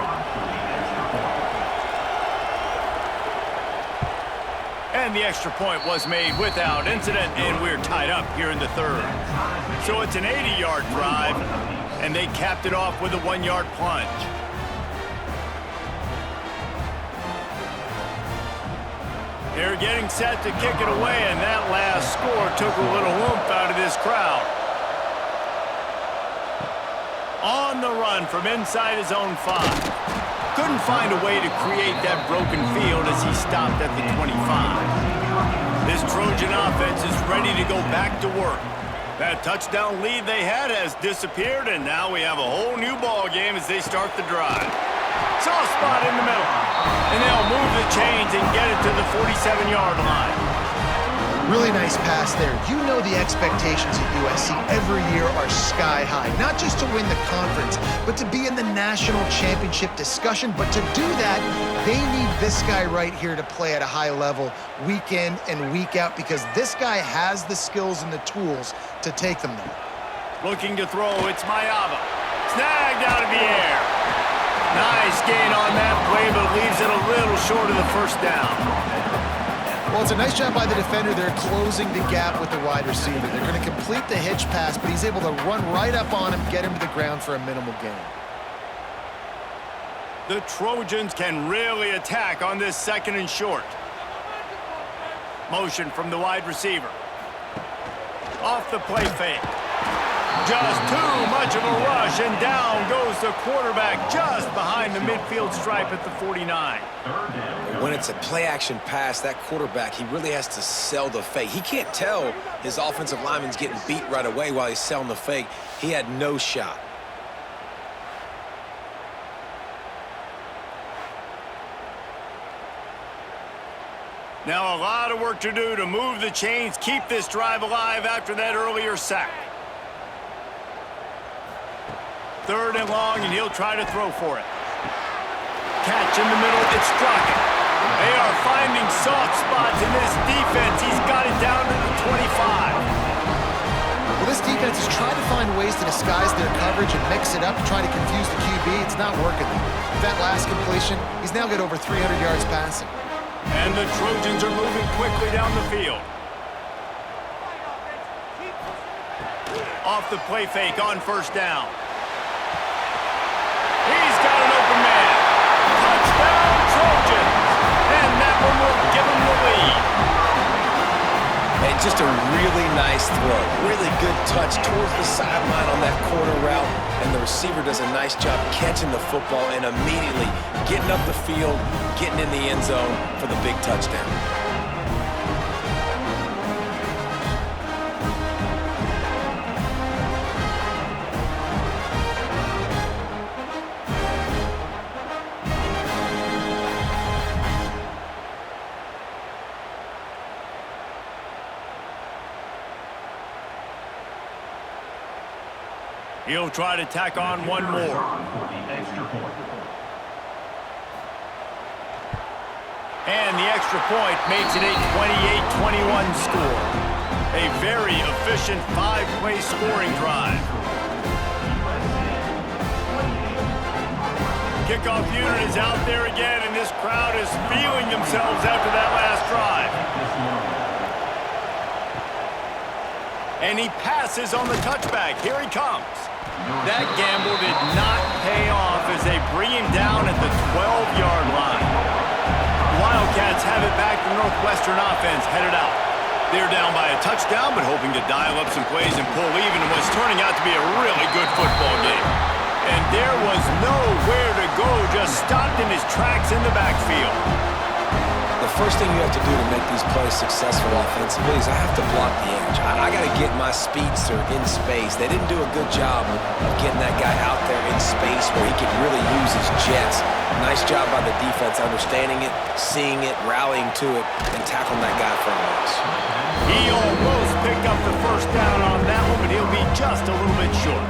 And the extra point was made without incident, and we're tied up here in the third. So it's an 80-yard drive, and they capped it off with a 1-yard plunge. They're getting set to kick it away, and that last score took a little oomph out of this crowd. On the run from inside his own 5. Couldn't find a way to create that broken field as he stopped at the 25. This Trojan offense is ready to go back to work. That touchdown lead they had has disappeared, and now we have a whole new ball game as they start the drive. Soft spot in the middle, and they'll move the chains and get it to the 47-yard line. Really nice pass there. You know the expectations at USC every year are sky high. Not just to win the conference, but to be in the national championship discussion. But to do that, they need this guy right here to play at a high level week in and week out, because this guy has the skills and the tools to take them there. Looking to throw, it's Mayava. Snagged out of the air. Nice gain on that play, but leaves it a little short of the first down. Well, it's a nice job by the defender. They're closing the gap with the wide receiver. They're going to complete the hitch pass, but he's able to run right up on him, get him to the ground for a minimal gain. The Trojans can really attack on this 2nd and short. Motion from the wide receiver. Off the play fake. Just too much of a rush, and down goes the quarterback just behind the midfield stripe at the 49. When it's a play-action pass, that quarterback, he really has to sell the fake. He can't tell his offensive lineman's getting beat right away while he's selling the fake. He had no shot. Now a lot of work to do to move the chains, keep this drive alive after that earlier sack. 3rd and long, and he'll try to throw for it. Catch in the middle, it's Strockett. They are finding soft spots in this defense. He's got it down to the 25. Well, this defense has tried to find ways to disguise their coverage and mix it up to try to confuse the QB. It's not working. With that last completion, he's now got over 300 yards passing. And the Trojans are moving quickly down the field. Off the play fake on 1st down. He's got an open man. Touchdown, Trojans. And that one will give him the lead. And just a really nice throw. Really good touch towards the sideline on that corner route. And the receiver does a nice job catching the football and immediately getting up the field, getting in the end zone for the big touchdown. He'll try to tack on one more. And the extra point makes it a 28-21 score. A very efficient 5-play scoring drive. Kickoff unit is out there again, and this crowd is feeling themselves after that last drive. And he passes on the touchback. Here he comes. That gamble did not pay off as they bring him down at the 12-yard line. The Wildcats have it back. The Northwestern offense headed out. They're down by a touchdown, but hoping to dial up some plays and pull even in what's turning out to be a really good football game. And there was nowhere to go, just stopped in his tracks in the backfield. The first thing you have to do to make these plays successful offensively is I have to block the edge. I got to get my speedster in space. They didn't do a good job of getting that guy out there in space where he could really use his jets. Nice job by the defense understanding it, seeing it, rallying to it, and tackling that guy for a loss. He almost picked up the first down on that one, but he'll be just a little bit short.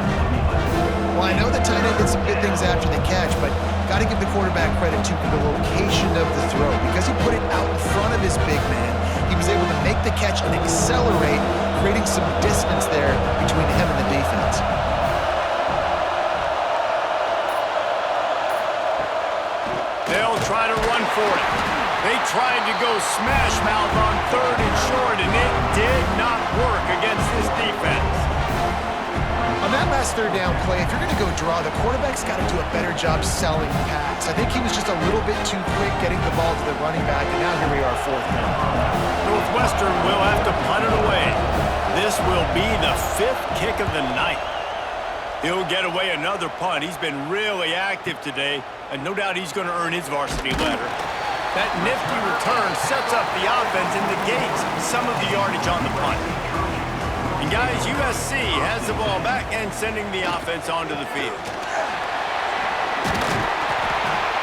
Well, I know the tight end did some good things after the catch, but got to give the quarterback credit to the location of the throw. Because he put it out in front of his big man, he was able to make the catch and accelerate, creating some distance there between him and the defense. They'll try to run for it. They tried to go smash mouth on 3rd and short, and it did not work against this defense. On that last 3rd down play, if you're going to go draw, the quarterback's got to do a better job selling the pass. I think he was just a little bit too quick getting the ball to the running back, and now here we are, 4th down. Northwestern will have to punt it away. This will be the 5th kick of the night. He'll get away another punt. He's been really active today, and no doubt he's going to earn his varsity letter. That nifty return sets up the offense and negates some of the yardage on the punt. And guys, USC has the ball back and sending the offense onto the field.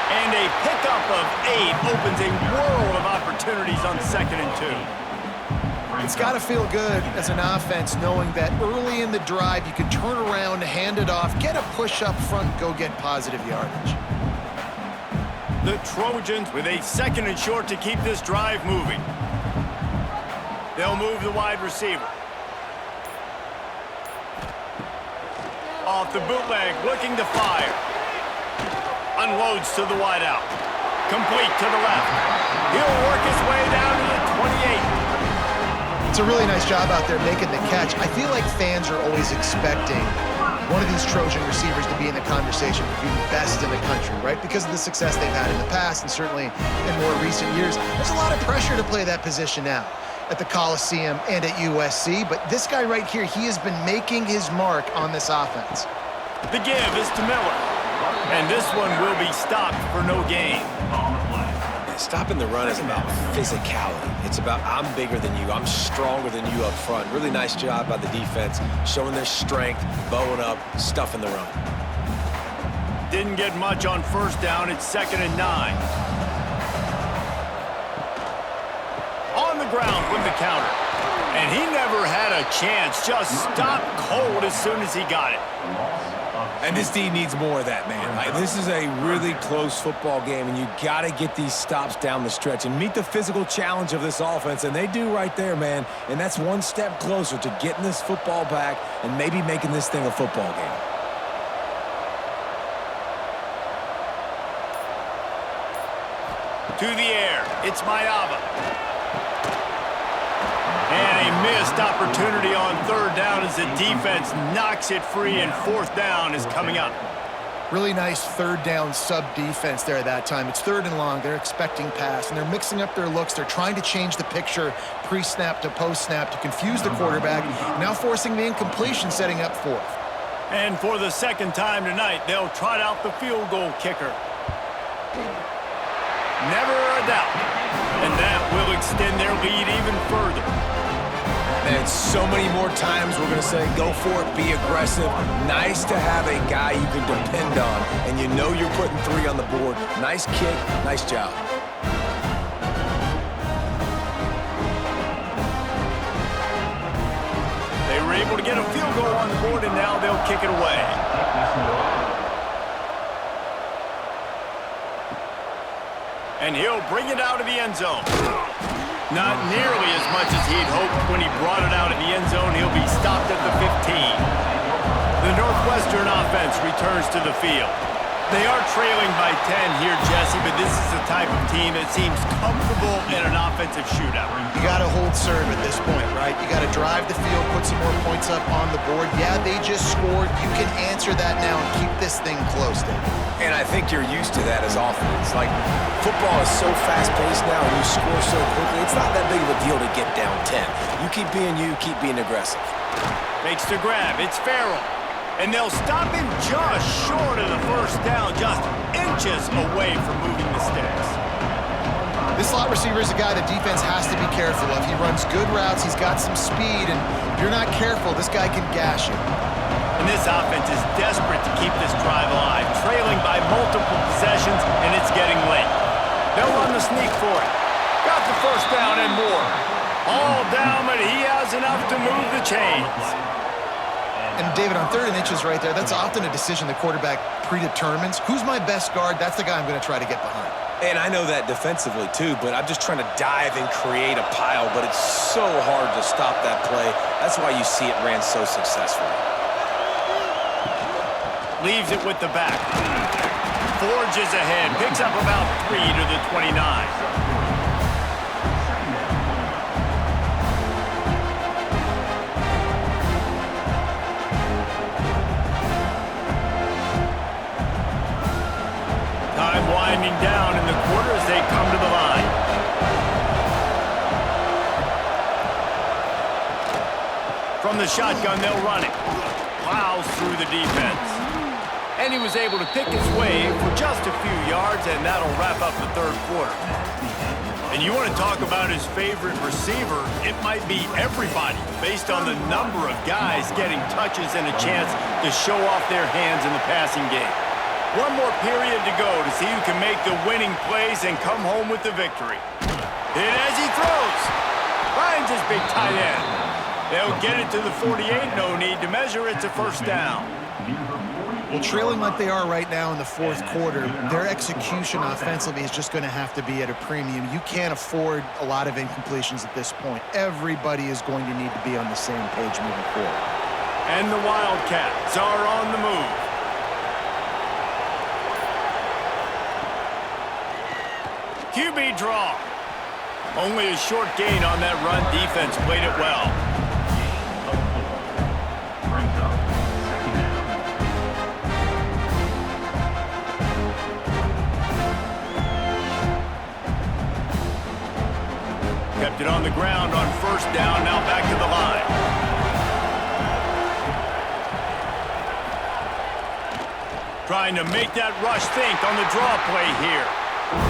And a pickup of 8 opens a world of opportunities on 2nd and 2. It's got to feel good as an offense knowing that early in the drive you can turn around, hand it off, get a push up front, go get positive yardage. The Trojans with a 2nd and short to keep this drive moving. They'll move the wide receiver. Off the bootleg, looking to fire. Unloads to the wideout. Complete to the left. He'll work his way down to the 28. It's a really nice job out there making the catch. I feel like fans are always expecting one of these Trojan receivers to be in the conversation for being best in the country, right? Because of the success they've had in the past and certainly in more recent years. There's a lot of pressure to play that position now at the Coliseum and at USC, but this guy right here, he has been making his mark on this offense. The give is to Miller, and this one will be stopped for no gain. Stopping the run is about physicality. It's about I'm bigger than you, I'm stronger than you up front. Really nice job by the defense, showing their strength, bowing up, stuffing the run. Didn't get much on 1st down. It's 2nd and 9. On the ground with the counter. And he never had a chance. Just stopped cold as soon as he got it. And this D needs more of that, man. Like, this is a really close football game, and you got to get these stops down the stretch and meet the physical challenge of this offense, and they do right there, man. And that's one step closer to getting this football back and maybe making this thing a football game. To the air, it's Mayava. And a missed opportunity on 3rd down as the defense knocks it free, and 4th down is coming up. Really nice 3rd down sub-defense there at that time. It's 3rd and long. They're expecting pass, and they're mixing up their looks. They're trying to change the picture pre-snap to post-snap to confuse the quarterback, now forcing the incompletion, setting up 4th. And for the 2nd time tonight, they'll trot out the field goal kicker. Never a doubt. And that will extend their lead even further. And so many more times we're going to say, go for it, be aggressive. Nice to have a guy you can depend on, and you know you're putting 3 on the board. Nice kick, nice job. They were able to get a field goal on the board, and now they'll kick it away. And he'll bring it out of the end zone. Not nearly as much as he'd hoped when he brought it out of the end zone. He'll be stopped at the 15. The Northwestern offense returns to the field. They are trailing by 10 here, Jesse, but this is the type of team that seems comfortable in an offensive shootout. You got to hold serve at this point, right? You got to drive the field, put some more points up on the board. Yeah, they just scored. You can answer that now and keep this thing close, David. And I think you're used to that as offense. Like, football is so fast-paced now, and you score so quickly, it's not that big of a deal to get down 10. You keep being aggressive. Makes the grab. It's Farrell. And they'll stop him just short of the 1st down, just inches away from moving the sticks. This slot receiver is a guy the defense has to be careful of. He runs good routes, he's got some speed, and if you're not careful, this guy can gash you. And this offense is desperate to keep this drive alive, trailing by multiple possessions, and it's getting late. They'll run the sneak for it. Got the 1st down and more. All down, but he has enough to move the chains. And David, on 3rd and inches right there, that's often a decision the quarterback predetermines. Who's my best guard? That's the guy I'm going to try to get behind. And I know that defensively, too, but I'm just trying to dive and create a pile, but it's so hard to stop that play. That's why you see it ran so successfully. Leaves it with the back. forges ahead, picks up about 3 to the 29. Time winding down in the quarter as they come to the line. From the shotgun, they'll run it. Plows through the defense. And he was able to pick his way for just a few yards, and that'll wrap up the third quarter. And you want to talk about his favorite receiver, it might be everybody, based on the number of guys getting touches and a chance to show off their hands in the passing game. One more period to go to see who can make the winning plays and come home with the victory. Hit as he throws. Finds his big tight end. They'll get it to the 48. No need to measure. It's a first down. Well, trailing like they are right now in the fourth quarter, their execution offensively is just going to have to be at a premium. You can't afford a lot of incompletions at this point. Everybody is going to need to be on the same page moving forward. And the Wildcats are on the move. QB draw. Only a short gain on that run. Defense played it well. Kept it on the ground on first down. Now back to the line. Trying to make that rush think on the draw play here.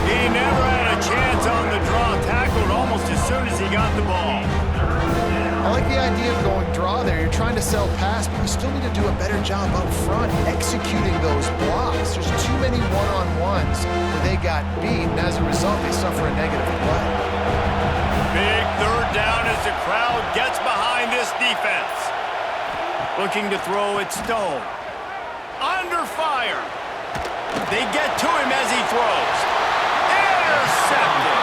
He never had a chance on the draw. Tackled almost as soon as he got the ball. I like the idea of going draw there. You're trying to sell pass, but you still need to do a better job up front executing those blocks. There's too many one-on-ones where they got beat, and as a result, they suffer a negative play. Big third down as the crowd gets behind this defense. Looking to throw it Stone. Under fire. They get to him as he throws. Intercepted.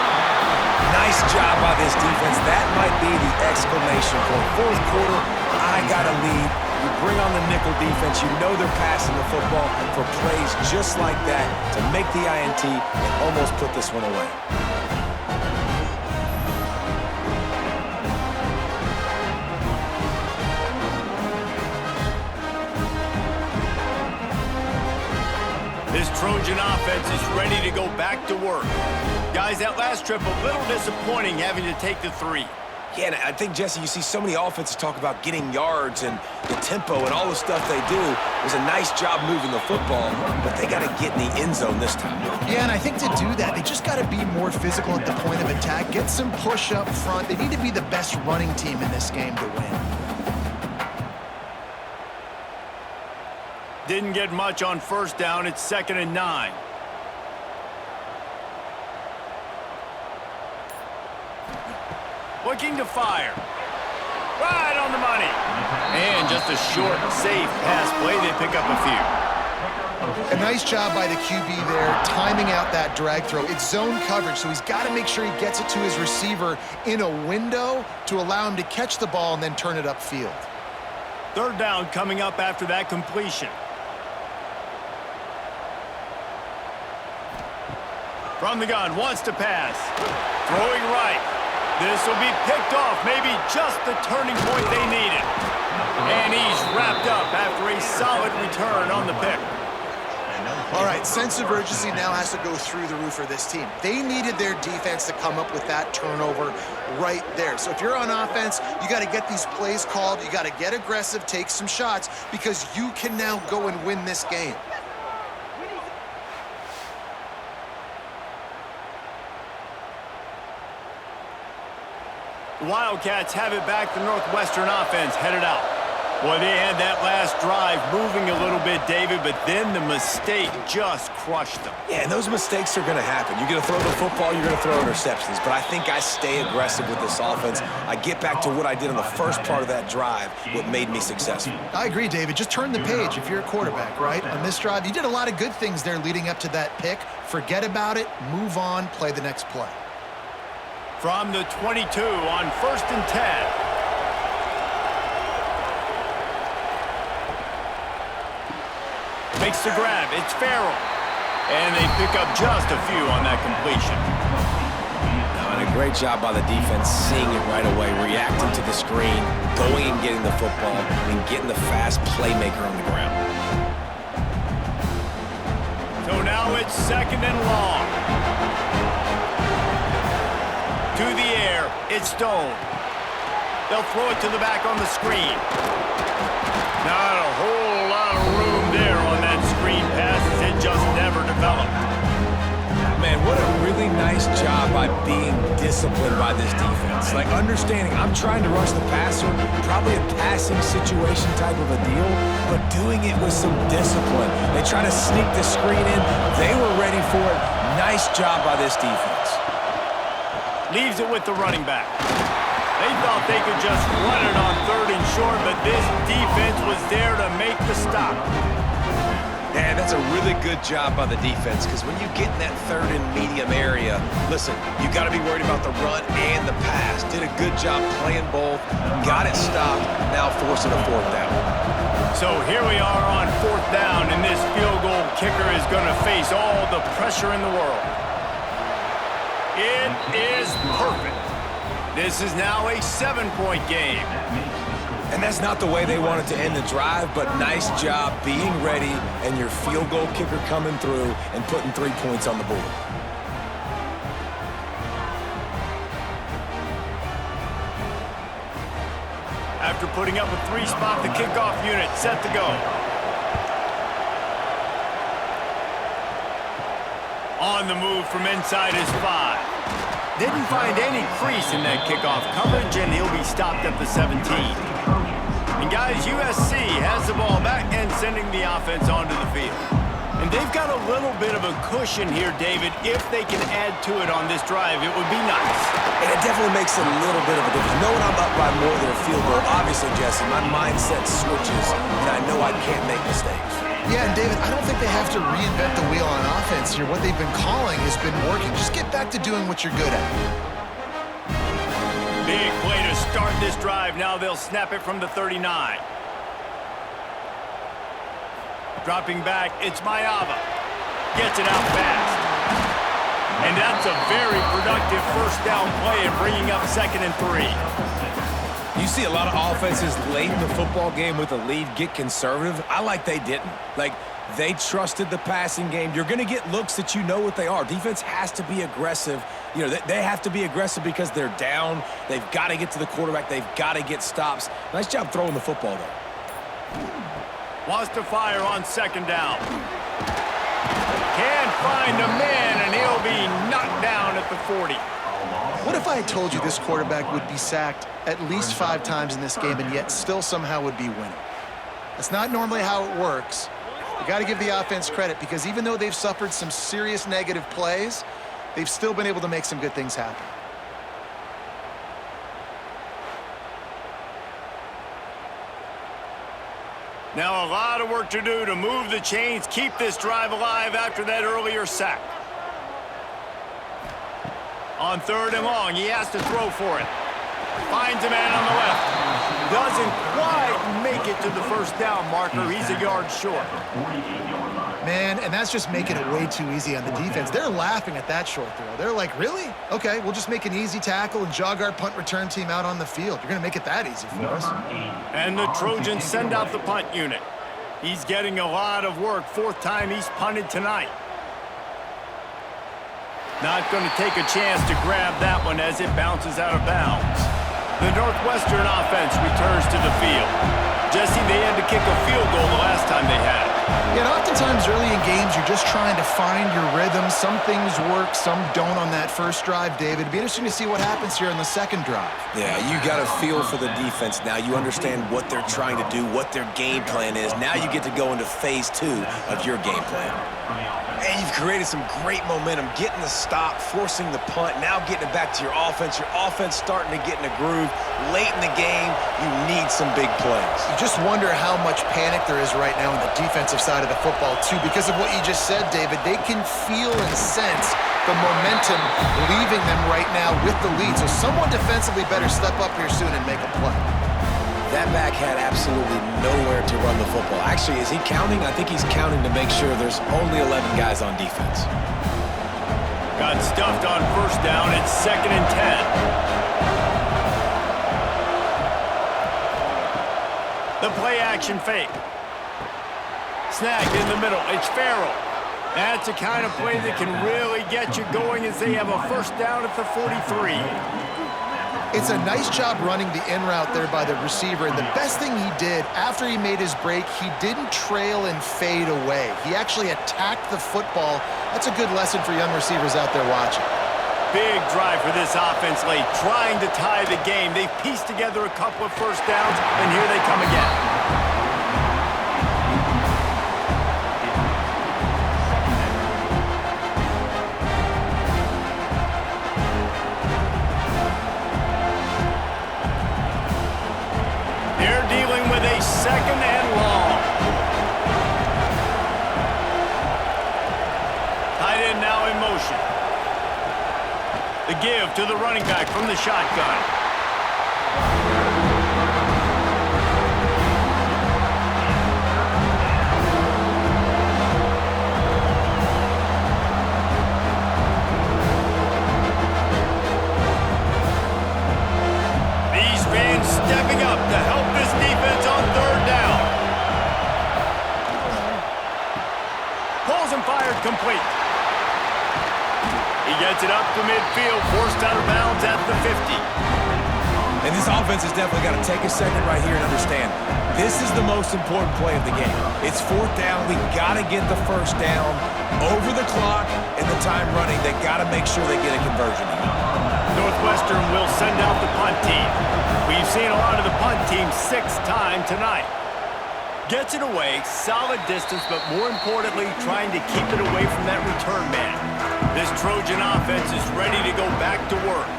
Nice job by this defense. That might be the exclamation point. Fourth quarter, I got a lead. You bring on the nickel defense. You know they're passing the football for plays just like that to make the INT and almost put this one away. This Trojan offense is ready to go back to work. Guys, that last trip a little disappointing having to take the 3. Yeah, and I think, Jesse, you see so many offenses talk about getting yards and the tempo and all the stuff they do. It was a nice job moving the football, but they got to get in the end zone this time. Yeah, and I think to do that, they just got to be more physical at the point of attack, get some push up front. They need to be the best running team in this game to win. Didn't get much on first down. It's 2nd and 9. Looking to fire. Right on the money. And just a short, safe pass play. They pick up a few. A nice job by the QB there, timing out that drag throw. It's zone coverage, so he's got to make sure he gets it to his receiver in a window to allow him to catch the ball and then turn it upfield. Third down coming up after that completion. From the gun, wants to pass. Throwing right. This will be picked off, maybe just the turning point they needed. And he's wrapped up after a solid return on the pick. All right, sense of urgency now has to go through the roof for this team. They needed their defense to come up with that turnover right there. So if you're on offense, you got to get these plays called. You got to get aggressive, take some shots, because you can now go and win this game. The Wildcats have it back. The Northwestern offense headed out. Boy, they had that last drive moving a little bit, David, but then the mistake just crushed them. Yeah, and those mistakes are going to happen. You're going to throw the football, you're going to throw interceptions. But I think I stay aggressive with this offense. I get back to what I did in the first part of that drive, what made me successful. I agree, David. Just turn the page if you're a quarterback, right? On this drive, you did a lot of good things there leading up to that pick. Forget about it, move on, play the next play. From the 22 on 1st and 10. Makes the grab. It's Farrell. And they pick up just a few on that completion. And a great job by the defense seeing it right away, reacting to the screen, going and getting the football, and getting the fast playmaker on the ground. So now it's 2nd and long. To the air, it's Stone. They'll throw it to the back on the screen. Not a whole lot of room there on that screen pass as it just never developed. Man, what a really nice job by being disciplined by this defense. Like, understanding I'm trying to rush the passer, probably a passing situation type of a deal, but doing it with some discipline. They try to sneak the screen in. They were ready for it. Nice job by this defense. Leaves it with the running back. They thought they could just run it on 3rd and short, but this defense was there to make the stop. Man, that's a really good job by the defense, because when you get in that 3rd and medium area, listen, you got to be worried about the run and the pass. Did a good job playing both, got it stopped, now forcing a 4th down. So here we are on 4th down, and this field goal kicker is going to face all the pressure in the world. It is perfect. This is now a 7-point game. And that's not the way they wanted to end the drive, but nice job being ready and your field goal kicker coming through and putting 3 points on the board. After putting up a 3-spot, the kickoff unit set to go. On the move from inside his 5. Didn't find any crease in that kickoff coverage, and he'll be stopped at the 17. And guys, USC has the ball back and sending the offense onto the field. And they've got a little bit of a cushion here, David. If they can add to it on this drive, it would be nice. And it definitely makes a little bit of a difference. Knowing I'm up by more than a field goal, obviously, Jesse, my mindset switches, and I know I can't make mistakes. Yeah, and David, I don't think they have to reinvent the wheel on offense here. What they've been calling has been working. Just get back to doing what you're good at. Big play to start this drive. Now they'll snap it from the 39. Dropping back, it's Mayava. Gets it out fast. And that's a very productive 1st down play and bringing up 2nd and 3. You see a lot of offenses late in the football game with a lead get conservative. I like they didn't. Like, they trusted the passing game. You're going to get looks that you know what they are. Defense has to be aggressive. You know, they have to be aggressive because they're down. They've got to get to the quarterback. They've got to get stops. Nice job throwing the football, though. Wants to fire on 2nd down. Can't find a man, and he'll be knocked down at the 40. What if I had told you this quarterback would be sacked at least 5 times in this game and yet still somehow would be winning? That's not normally how it works. You got to give the offense credit, because even though they've suffered some serious negative plays, they've still been able to make some good things happen. Now a lot of work to do to move the chains, keep this drive alive after that earlier sack. On 3rd and long, he has to throw for it. Finds a man on the left. Doesn't quite make it to the 1st down marker. He's a yard short. Man, and that's just making it way too easy on the defense. They're laughing at that short throw. They're like, really? Okay, we'll just make an easy tackle and jog our punt return team out on the field. You're going to make it that easy for us. And the Trojans send out the punt unit. He's getting a lot of work. 4th time he's punted tonight. Not going to take a chance to grab that one as it bounces out of bounds. The Northwestern offense returns to the field. Jesse, they had to kick a field goal the last time they had. Yeah, and oftentimes early in games, you're just trying to find your rhythm. Some things work, some don't on that 1st drive, David. It'd be interesting to see what happens here on the 2nd drive. Yeah, you got a feel for the defense now. You understand what they're trying to do, what their game plan is. Now you get to go into phase 2 of your game plan. And you've created some great momentum, getting the stop, forcing the punt, now getting it back to your offense. Your offense starting to get in a groove. Late in the game, you need some big plays. You just wonder how much panic there is right now on the defensive side of the football, too. Because of what you just said, David, they can feel and sense the momentum leaving them right now with the lead. So someone defensively better step up here soon and make a play. That back had absolutely nowhere to run the football. Actually, is he counting? I think he's counting to make sure there's only 11 guys on defense. Got stuffed on first down. It's 2nd and 10. The play action fake. Snagged in the middle. It's Farrell. That's the kind of play that can really get you going as they have a first down at the 43. It's a nice job running the in route there by the receiver, and the best thing he did after he made his break, he didn't trail and fade away. He actually attacked the football. That's a good lesson for young receivers out there watching. Big drive for this offense late, trying to tie the game. They've pieced together a couple of first downs, and here they come again. Second and long. Tight end now in motion. The give to the running back from the shotgun. These fans stepping up to help this defense on third down. Pulls and fired complete. He gets it up to midfield, forced out of bounds at the 50. And this offense has definitely got to take a second right here and understand this is the most important play of the game. It's fourth down. We got to get the first down over the clock and the time running. They got to make sure they get a conversion. Northwestern will send out the punt team. We've seen a lot of the punt team 6 times tonight. Gets it away, solid distance, but more importantly, trying to keep it away from that return man. This Trojan offense is ready to go back to work.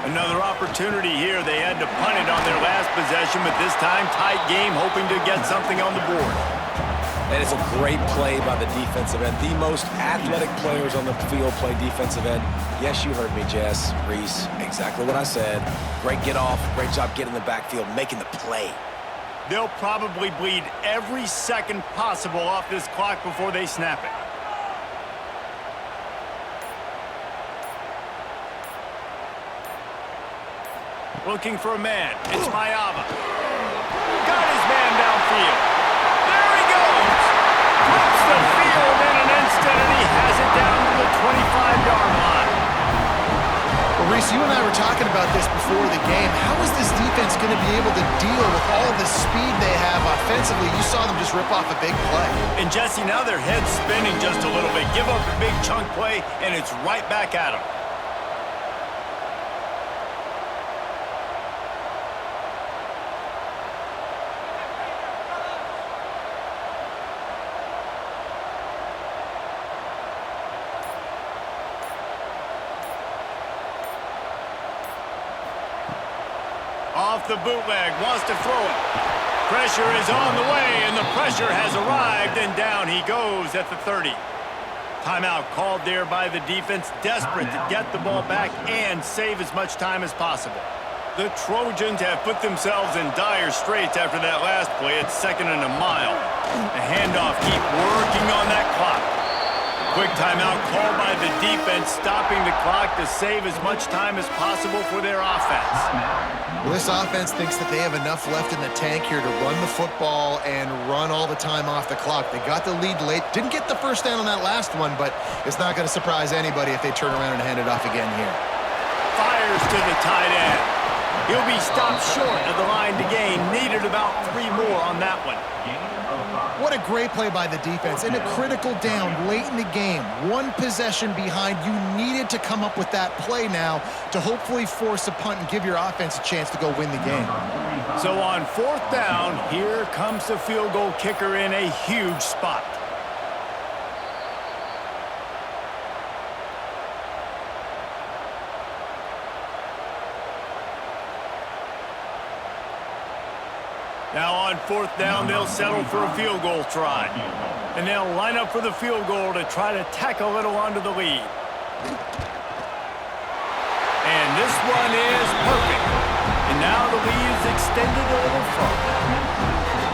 Another opportunity here. They had to punt it on their last possession, but this time tight game, hoping to get something on the board. That is a great play by the defensive end. The most athletic players on the field play defensive end. Yes, you heard me, Jess, Reese. Exactly what I said. Great get off. Great job getting in the backfield, making the play. They'll probably bleed every second possible off this clock before they snap it. Looking for a man. It's Mayava. Got his man downfield. There he goes. Flips the field in an instant, and he has it down to the 25-yard line. Well, Reese, you and I were talking about this before the game. How is this defense going to be able to deal with all the speed they have offensively? You saw them just rip off a big play. And Jesse, now their head's spinning just a little bit. Give up a big chunk play, and it's right back at them. Off the bootleg, wants to throw it. Pressure is on the way, and the pressure has arrived, and down he goes at the 30. Timeout called there by the defense, desperate to get the ball back and save as much time as possible. The Trojans have put themselves in dire straits after that last play. It's 2nd and a mile. The handoff keep working on that clock. Quick timeout called by the defense, stopping the clock to save as much time as possible for their offense. Well, this offense thinks that they have enough left in the tank here to run the football and run all the time off the clock. They got the lead late. Didn't get the first down on that last one, but it's not going to surprise anybody if they turn around and hand it off again here. Fires to the tight end. He'll be stopped short of the line to gain. Needed about 3 more on that one. What a great play by the defense. And a critical down late in the game. 1 possession behind. You needed to come up with that play now to hopefully force a punt and give your offense a chance to go win the game. So on 4th down, here comes the field goal kicker in a huge spot. Now on 4th down, they'll settle for a field goal try. And they'll line up for the field goal to try to tack a little onto the lead. And this one is perfect. And And now the lead is extended a little further.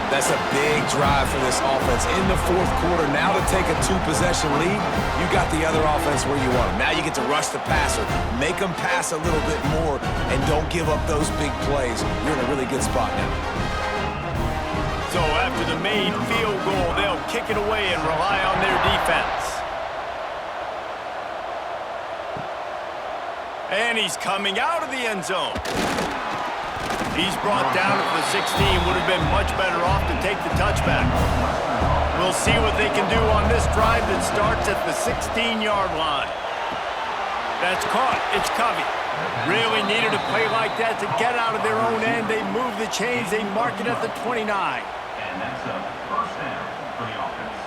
That's a big drive for this offense in the fourth quarter. Now to take a two-possession lead, you got the other offense where you want them. Now you get to rush the passer, make them pass a little bit more, and don't give up those big plays. You're in a really good spot now. So after the made field goal, they'll kick it away and rely on their defense. And he's coming out of the end zone. He's brought down at the 16. Would have been much better off to take the touchback. We'll see what they can do on this drive that starts at the 16-yard line. That's caught. It's Covey. Really needed a play like that to get out of their own end. They move the chains. They mark it at the 29. And that's a first down for the offense.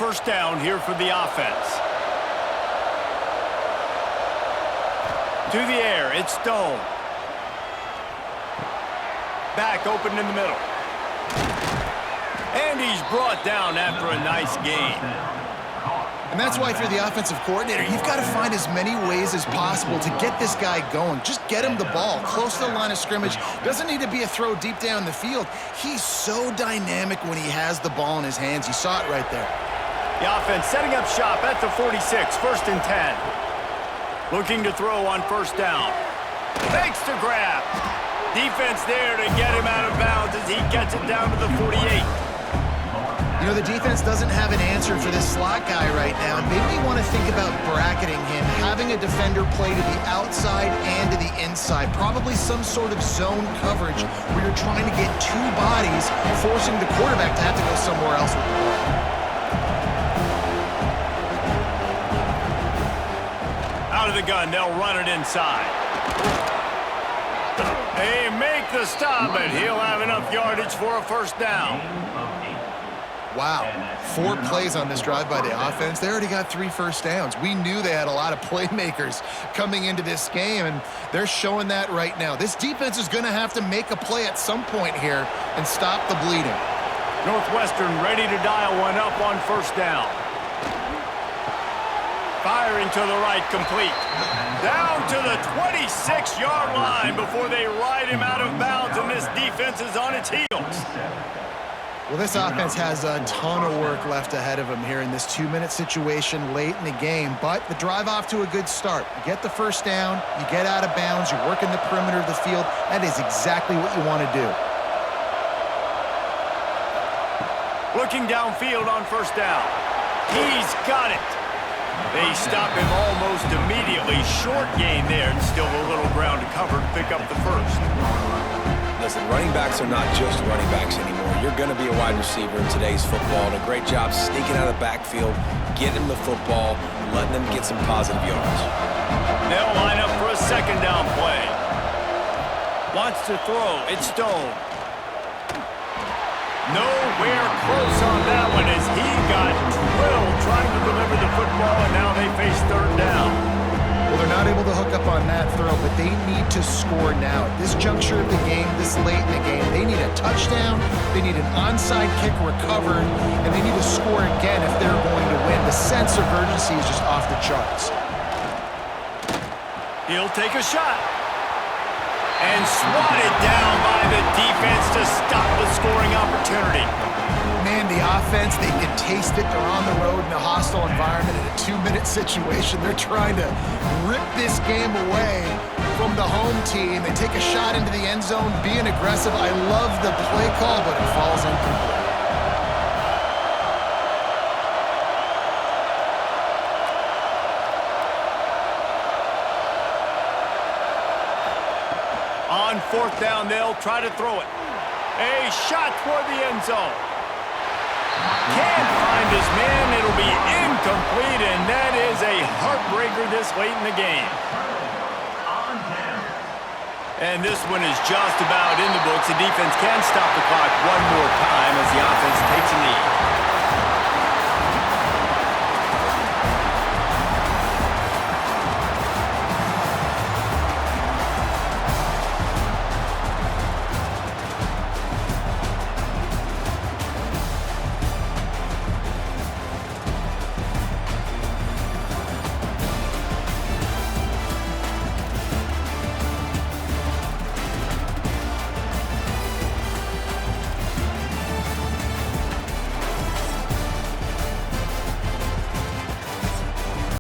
First down here for the offense. To the air, it's Stone. Back open in the middle. And he's brought down after a nice gain. And that's why if you're the offensive coordinator, you've got to find as many ways as possible to get this guy going. Just get him the ball close to the line of scrimmage. Doesn't need to be a throw deep down the field. He's so dynamic when he has the ball in his hands. You saw it right there. The offense setting up shop at the 46, first and 10. Looking to throw on first down. Makes the grab. Defense there to get him out of bounds as he gets it down to the 48. You know, the defense doesn't have an answer for this slot guy right now, and maybe you want to think about bracketing him, having a defender play to the outside and to the inside, probably some sort of zone coverage where you're trying to get two bodies, forcing the quarterback to have to go somewhere else with the ball. Out of the gun, they'll run it inside. They make the stop, and he'll have enough yardage for a first down. Wow, 4 plays on this drive by the offense. They already got 3 first downs. We knew they had a lot of playmakers coming into this game, and they're showing that right now. This defense is going to have to make a play at some point here and stop the bleeding. Northwestern ready to dial one up on first down. Firing to the right, complete. Down to the 26-yard line before they ride him out of bounds, and this defense is on its heels. Well, this offense has a ton of work left ahead of them here in this 2-minute situation late in the game, but the drive off to a good start. You get the first down, you get out of bounds, you're working the perimeter of the field. That is exactly what you want to do. Looking downfield on first down. He's got it. They stop him almost immediately. Short gain there, and still a little ground to cover to pick up the first. Listen, running backs are not just running backs anymore. You're going to be a wide receiver in today's football, and a great job sneaking out of the backfield, getting the football, letting them get some positive yards. They'll line up for a second down play. Wants to throw. It's Stone. Nowhere close on that one as he got drilled trying to deliver the football, and now they face third down. Well, they're not able to hook up on that throw, but they need to score now. At this juncture of the game, this late in the game, they need a touchdown, they need an onside kick recovered, and they need to score again if they're going to win. The sense of urgency is just off the charts. He'll take a shot. And swatted down by the defense to stop the scoring opportunity. Man, the offense, they can taste it. They're on the road in a hostile environment in a 2-minute situation. They're trying to rip this game away from the home team. They take a shot into the end zone, being aggressive. I love the play call, but it falls incomplete. On fourth down, they'll try to throw it. A shot toward the end zone. Can't find his man. It'll be incomplete, and that is a heartbreaker this late in the game. And this one is just about in the books. The defense can stop the clock. One more